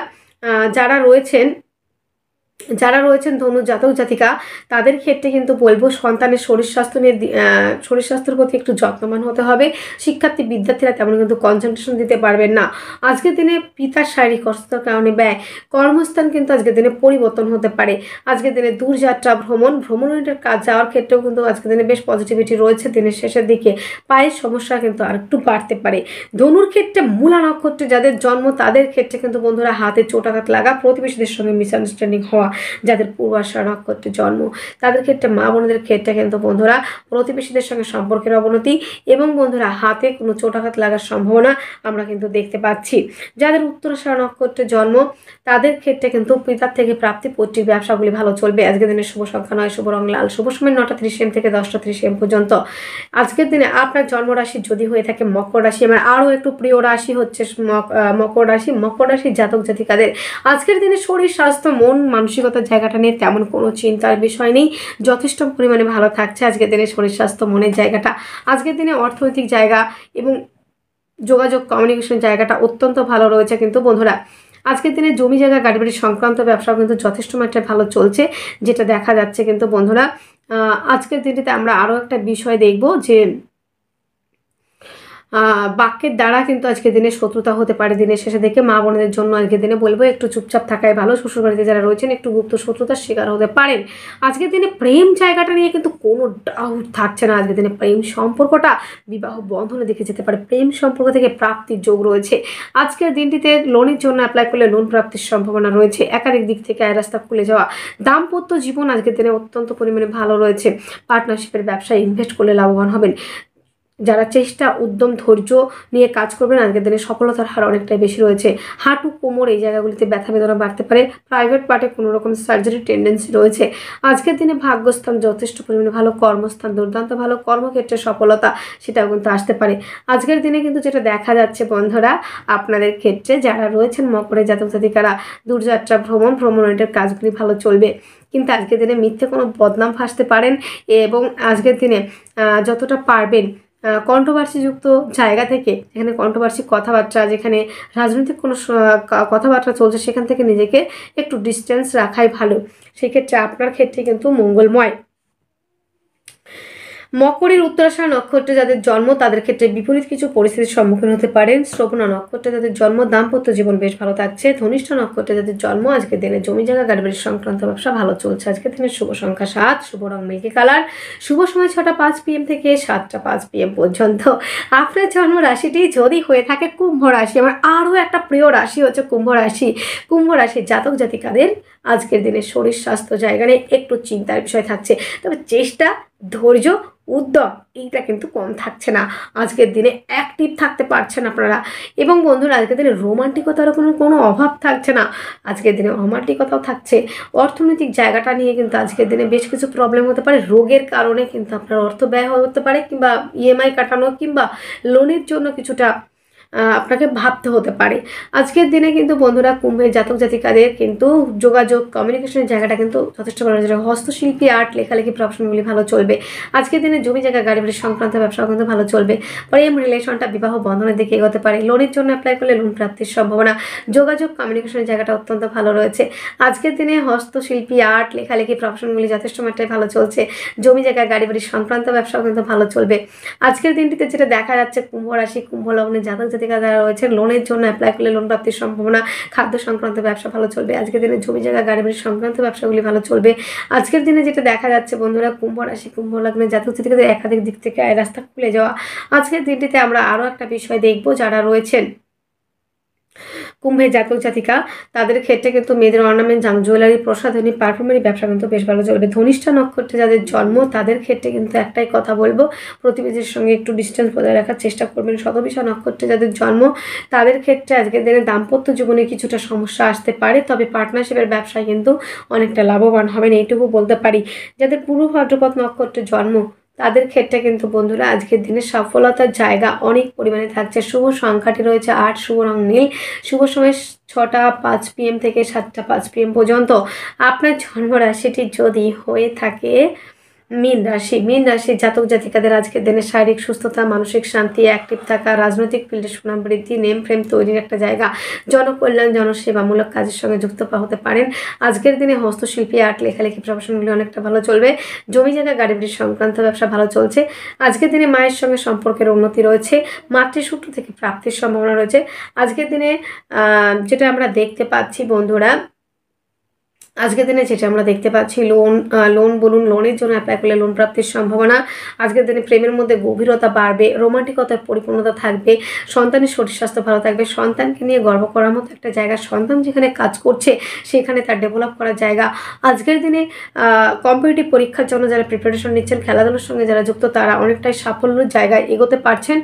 যারা রয়েছেন যারা রয়েছেন ধনু জাতক জাতিকা তাদের ক্ষেত্রে কিন্তু বলবো সন্তানের শরীর স্বাস্থ্যের প্রতি একটু যত্নবান হতে হবে। শিক্ষার্থী বিদ্যার্থীরা তেমন কিন্তু কনসেন্ট্রেশন দিতে পারবেন না। আজকের দিনে পিতার শারীরিক অসুস্থতার কারণে ব্যয়, কর্মস্থান কিন্তু আজকের দিনে পরিবর্তন হতে পারে। আজকের দিনে দূরযাত্রা ভ্রমণের কাজ যাওয়ার ক্ষেত্রেও কিন্তু আজকের দিনে বেশ পজিটিভিটি রয়েছে। দিনের শেষের দিকে পায়ের সমস্যা কিন্তু আর একটু বাড়তে পারে। ধনুর ক্ষেত্রে মূলা নক্ষত্রে যাদের জন্ম তাদের ক্ষেত্রে কিন্তু বন্ধুরা হাতে চোটাঘাত লাগা, প্রতিবেশীদের সঙ্গে মিসআন্ডারস্ট্যান্ডিং হওয়া। যাদের পূর্বাশা নক্ষত্রে জন্ম তাদের ক্ষেত্রে মা বোনদের ক্ষেত্রে কিন্তু বন্ধুরা প্রতিবেশীদের সঙ্গে সম্পর্কের অবনতি এবং বন্ধুরা হাতে কোনো চোটাঘাত লাগার সম্ভাবনা আমরা কিন্তু দেখতে পাচ্ছি। যাদের উত্তরাশা নক্ষত্রে জন্ম তাদের ক্ষেত্রে কিন্তু পিতার থেকে প্রাপ্তি পৈতৃক ব্যবসাগুলি ভালো চলবে। আজকের দিনে শুভ সংখ্যা 9, শুভ রং লাল, শুভ সময় 9:30 AM থেকে 10:30 AM পর্যন্ত। আজকের দিনে আপনার জন্মরাশি যদি হয়ে থাকে মকর রাশি, আমার আরও একটু প্রিয় রাশি হচ্ছে মকর রাশি। মকর রাশির জাতক জাতিকাদের আজকের দিনে শরীর স্বাস্থ্য মন মানসিকতার জায়গাটা নিয়ে তেমন কোনো চিন্তার বিষয় নেই, যথেষ্ট পরিমাণে ভালো থাকছে আজকের দিনে শরীর স্বাস্থ্য মনের জায়গাটা। আজকের দিনে অর্থনৈতিক জায়গা এবং যোগাযোগ কমিউনিকেশন জায়গাটা অত্যন্ত ভালো রয়েছে। কিন্তু বন্ধুরা আজকের দিনে জমি জায়গা গাড়ি বাড়ি সংক্রান্ত ব্যবসাও কিন্তু যথেষ্ট মাত্রায় ভালো চলছে, যেটা দেখা যাচ্ছে। কিন্তু বন্ধুরা আজকের দিনটিতে আমরা আরও একটা বিষয় দেখব যে বাক্যের দ্বারা কিন্তু আজকের দিনে শত্রুতা হতে পারে। দিনের শেষে দেখে মা বোনদের জন্য আজকের দিনে বলবো একটু চুপচাপ থাকাই ভালো। শ্বশুরবাড়িতে যারা রয়েছেন একটু গুপ্ত শত্রুতার শিকার হতে পারেন। আজকের দিনে প্রেম জায়গাটা নিয়ে কিন্তু কোনো ডাউট থাকছে না। আজকের দিনে প্রেম সম্পর্কটা বিবাহ বন্ধনে দেখে যেতে পারে। প্রেম সম্পর্ক থেকে প্রাপ্তির যোগ রয়েছে। আজকের দিনটিতে লোনের জন্য অ্যাপ্লাই করলে লোন প্রাপ্তির সম্ভাবনা রয়েছে। একাধিক দিক থেকে আয় রাস্তা খুলে যাওয়া। দাম্পত্য জীবন আজকের দিনে অত্যন্ত পরিমাণে ভালো রয়েছে। পার্টনারশিপের ব্যবসায় ইনভেস্ট করলে লাভবান হবেন। যারা চেষ্টা উদ্যম ধৈর্য নিয়ে কাজ করবেন আজকের দিনে সফলতার হার অনেকটাই বেশি রয়েছে। হাঁটু কোমর এই জায়গাগুলিতে ব্যথা বেদনা বাড়তে পারে। প্রাইভেট পার্টে কোনো রকম সার্জারির টেন্ডেন্সি রয়েছে। আজকের দিনে ভাগ্যস্থান যথেষ্ট পরিমাণে ভালো, কর্মস্থান দুর্দান্ত ভালো, কর্মক্ষেত্রে সফলতা সেটাও কিন্তু আসতে পারে। আজকের দিনে কিন্তু যেটা দেখা যাচ্ছে বন্ধুরা আপনাদের ক্ষেত্রে যারা রয়েছেন মকরের জাতক জাতিকারা দূরযাত্রা ভ্রমণের কাজগুলি ভালো চলবে। কিন্তু আজকের দিনে মিথ্যে কোনো বদনাম ফাঁসতে পারেন এবং আজকের দিনে যতটা পারবেন কন্ট্রোভার্সিযুক্ত জায়গা থেকে, যেখানে কন্ট্রোভার্সি কথাবার্তা, যেখানে রাজনৈতিক কোনো কথাবার্তা চলছে সেখান থেকে নিজেকে একটু ডিস্টেন্স রাখাই ভালো। সেক্ষেত্রে আপনার ক্ষেত্রে কিন্তু মঙ্গলময়। মকরের উত্তরাষাঢ়া নক্ষত্রে যাদের জন্ম তাদের ক্ষেত্রে বিপরীত কিছু পরিস্থিতির সম্মুখীন হতে পারেন। শ্রবণা নক্ষত্রে যাদের জন্ম দাম্পত্য জীবন বেশ ভালো থাকছে। ধনিষ্ঠা নক্ষত্রে যাদের জন্ম আজকের দিনে জমি জায়গা গাড়ি বাড়ি সংক্রান্ত ব্যবসা ভালো চলছে। আজকের দিনে শুভ সংখ্যা 7, শুভ রং মিল্কি কালার, শুভ সময় 6:05 PM থেকে 7:05 PM পর্যন্ত। আপনার জন্ম রাশিটি যদি হয়ে থাকে কুম্ভ রাশি, আমার আরও একটা প্রিয় রাশি হচ্ছে কুম্ভ রাশি। কুম্ভ রাশির জাতক জাতিকাদের আজকের দিনে শরীর স্বাস্থ্য জায়গা নিয়ে একটু চিন্তার বিষয় থাকছে, তবে চেষ্টা ধৈর্য উদ্যম এইটা কিন্তু কম থাকছে না। আজকের দিনে অ্যাক্টিভ থাকতে পারছেন আপনারা এবং বন্ধুরা আজকের দিনে রোমান্টিকতারও কোনো অভাব থাকছে না। আজকের দিনে রোমান্টিকতাও থাকছে। অর্থনৈতিক জায়গাটা নিয়ে কিন্তু আজকের দিনে বেশ কিছু প্রবলেম হতে পারে। রোগের কারণে কিন্তু আপনার অর্থ ব্যয় হতে পারে, কিংবা ইএমআই কাটানো কিংবা লোনের জন্য কিছুটা আপনাকে ভাবতে হতে পারে। আজকের দিনে কিন্তু বন্ধুরা কুম্ভের জাতক জাতিকাদের কিন্তু যোগাযোগ কমিউনিকেশনের জায়গাটা কিন্তু যথেষ্ট ভালো রয়েছে। হস্তশিল্পী আর্ট লেখালেখি প্রফেশনগুলি ভালো চলবে। আজকের দিনে জমি জায়গা গাড়ি বাড়ি সংক্রান্ত ব্যবসাও কিন্তু ভালো চলবে। প্রেম রিলেশনটা বিবাহ বন্ধনের দিকে এগোতে পারে। লোনের জন্য অ্যাপ্লাই করলে লোন প্রাপ্তির সম্ভাবনা। যোগাযোগ কমিউনিকেশনের জায়গাটা অত্যন্ত ভালো রয়েছে। আজকের দিনে হস্তশিল্পী আর্ট লেখালেখি প্রফেশনগুলি যথেষ্ট মাত্রায় ভালো চলছে। জমি জায়গা গাড়ি বাড়ি সংক্রান্ত ব্যবসাও কিন্তু ভালো চলবে। আজকের দিনটিতে যেটা দেখা যাচ্ছে কুম্ভ রাশি কুম্ভ লগ্নের জাতক যারা রয়েছে লোনের জন্য অ্যাপ্লাই করলে লোন প্রাপ্তির সম্ভাবনা। খাদ্য সংক্রান্ত ব্যবসা ভালো চলবে। আজকের দিনে জমি জায়গা গাড়ি বাড়ি সংক্রান্ত ব্যবসাগুলি ভালো চলবে। আজকের দিনে যেটা দেখা যাচ্ছে বন্ধুরা কুম্ভ রাশি কুম্ভ লগ্নের জাতক জাতিকাদের একাধিক দিক থেকে আয় রাস্তা খুলে যাওয়া। আজকের দিনটিতে আমরা আরও একটা বিষয় দেখব, যারা রয়েছেন কুম্ভের জাতক জাতিকা তাদের ক্ষেত্রে কিন্তু মেয়েদের অর্নামেন্ট জুয়েলারি প্রসাধনী পারফিউমারি ব্যবসা কিন্তু বেশ ভালো চলবে। ধনিষ্ঠা নক্ষত্রে যাদের জন্ম তাদের ক্ষেত্রে কিন্তু একটাই কথা বলবো, প্রতিবেশীর সঙ্গে একটু ডিস্টেন্স বজায় রাখার চেষ্টা করবেন। শতবিশা নক্ষত্রে যাদের জন্ম তাদের ক্ষেত্রে আজকের দিনে দাম্পত্য জীবনে কিছুটা সমস্যা আসতে পারে, তবে পার্টনারশিপের ব্যবসায় কিন্তু অনেকটা লাভবান হবেন এইটুকু বলতে পারি। যাদের পূর্ব ভাদ্রপদ নক্ষত্রে জন্ম তাদের ক্ষেত্রে কিন্তু বন্ধুরা আজকের দিনে সফলতার জায়গা অনেক পরিমাণে থাকছে। শুভ সংখ্যাটি রয়েছে 8, শুভ রং নীল, শুভ সময় 6:05 PM থেকে 7:05 PM পর্যন্ত। আপনার জন্মরাশিটি যদি হয়ে থাকে মীন রাশি জাতক জাতিকাদের আজকের দিনে শারীরিক সুস্থতা, মানসিক শান্তি, অ্যাক্টিভ থাকা, রাজনৈতিক ফিল্ডে সুনাম বৃদ্ধি, নেম ফ্রেম তৈরির একটা জায়গা, জনকল্যাণ জনসেবামূলক কাজের সঙ্গে যুক্ত হতে পারেন। আজকের দিনে হস্তশিল্পী, আর্ট, লেখালেখি প্রফেশনগুলি অনেকটা ভালো চলবে। জমি জায়গা গাড়ি বাড়ি সংক্রান্ত ব্যবসা ভালো চলছে। আজকের দিনে মায়ের সঙ্গে সম্পর্কের উন্নতি রয়েছে, মাতৃসূত্র থেকে প্রাপ্তির সম্ভাবনা রয়েছে। আজকের দিনে যেটা আমরা দেখতে পাচ্ছি বন্ধুরা, আজকের দিনে যেটা আমরা দেখতে পাচ্ছি লোন বলুন, লোনের জন্য অ্যাপ্লাই করলে লোন প্রাপ্তির সম্ভাবনা। আজকের দিনে প্রেমের মধ্যে গভীরতা বাড়বে, রোমান্টিকতার পরিপূর্ণতা থাকবে, সন্তানের শরীর স্বাস্থ্য ভালো থাকবে, সন্তানকে নিয়ে গর্ব করার মতো একটা জায়গা, সন্তান যেখানে কাজ করছে সেখানে তার ডেভেলপ করার জায়গা। আজকের দিনে কম্পিটিটিভ পরীক্ষার জন্য যারা প্রিপারেশন নিচ্ছেন, খেলাধুলার সঙ্গে যারা যুক্ত, তারা অনেকটাই সাফল্যের জায়গায় এগোতে পারছেন।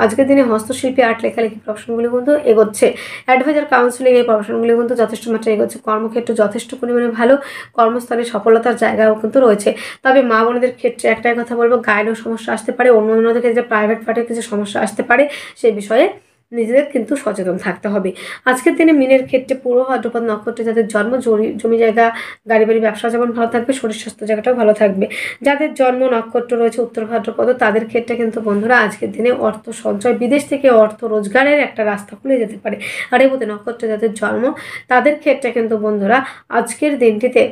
আজকের দিনে হস্তশিল্পী, আর্ট, লেখালেখি প্রফেশনগুলি কিন্তু এগোচ্ছে। অ্যাডভাইজার, কাউন্সিলিং এই প্রফেশনগুলি কিন্তু যথেষ্ট মাত্রায় এগোচ্ছে। কর্মক্ষেত্রে যথেষ্ট পরিমাণে ভালো, কর্মস্থলে সফলতার জায়গাও কিন্তু রয়েছে। তবে মা বোনদের ক্ষেত্রে একটাই কথা বলবো, গাইডেও সমস্যা আসতে পারে, অন্যদের ক্ষেত্রে প্রাইভেট পার্টির কিছু সমস্যা আসতে পারে, সেই বিষয়ে নিজেদের কিন্তু সচেতন থাকতে হবে। আজকের দিনে মিনের ক্ষেত্রে পূর্ব ভাদ্রপদ নক্ষত্রে যাদের জন্ম, জমি জায়গা গাড়ি বাড়ি ব্যবসা যেমন ভালো থাকবে, শরীর স্বাস্থ্য জায়গাটাও ভালো থাকবে। যাদের জন্ম নক্ষত্র রয়েছে উত্তর ভাদ্রপদ, তাদের ক্ষেত্রে কিন্তু বন্ধুরা আজকের দিনে অর্থ সঞ্চয়, বিদেশ থেকে অর্থ রোজগারের একটা রাস্তা খুলে যেতে পারে। আর এই নক্ষত্রে যাদের জন্ম, তাদের ক্ষেত্রে কিন্তু বন্ধুরা আজকের দিনটিতে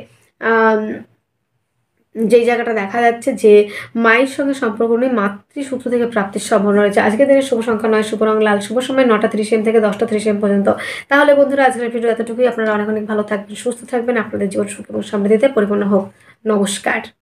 যেই জায়গাটা দেখা যাচ্ছে যে মায়ের সঙ্গে সম্পর্ক নেই, মাতৃসূত্র থেকে প্রাপ্তির সম্ভাবনা রয়েছে। আজকের দিনের শুভ সংখ্যা 9, শুভ রং লাল, শুভ সময় 9টা 30 AM থেকে 10টা 30 AM পর্যন্ত। তাহলে বন্ধুরা আজকের ভিডিও এতটুকুই। আপনারা অনেক অনেক ভালো থাকবেন, সুস্থ থাকবেন, আপনাদের জীবন সুখ এবং সমৃদ্ধিতে পরিপূর্ণ হোক। নমস্কার।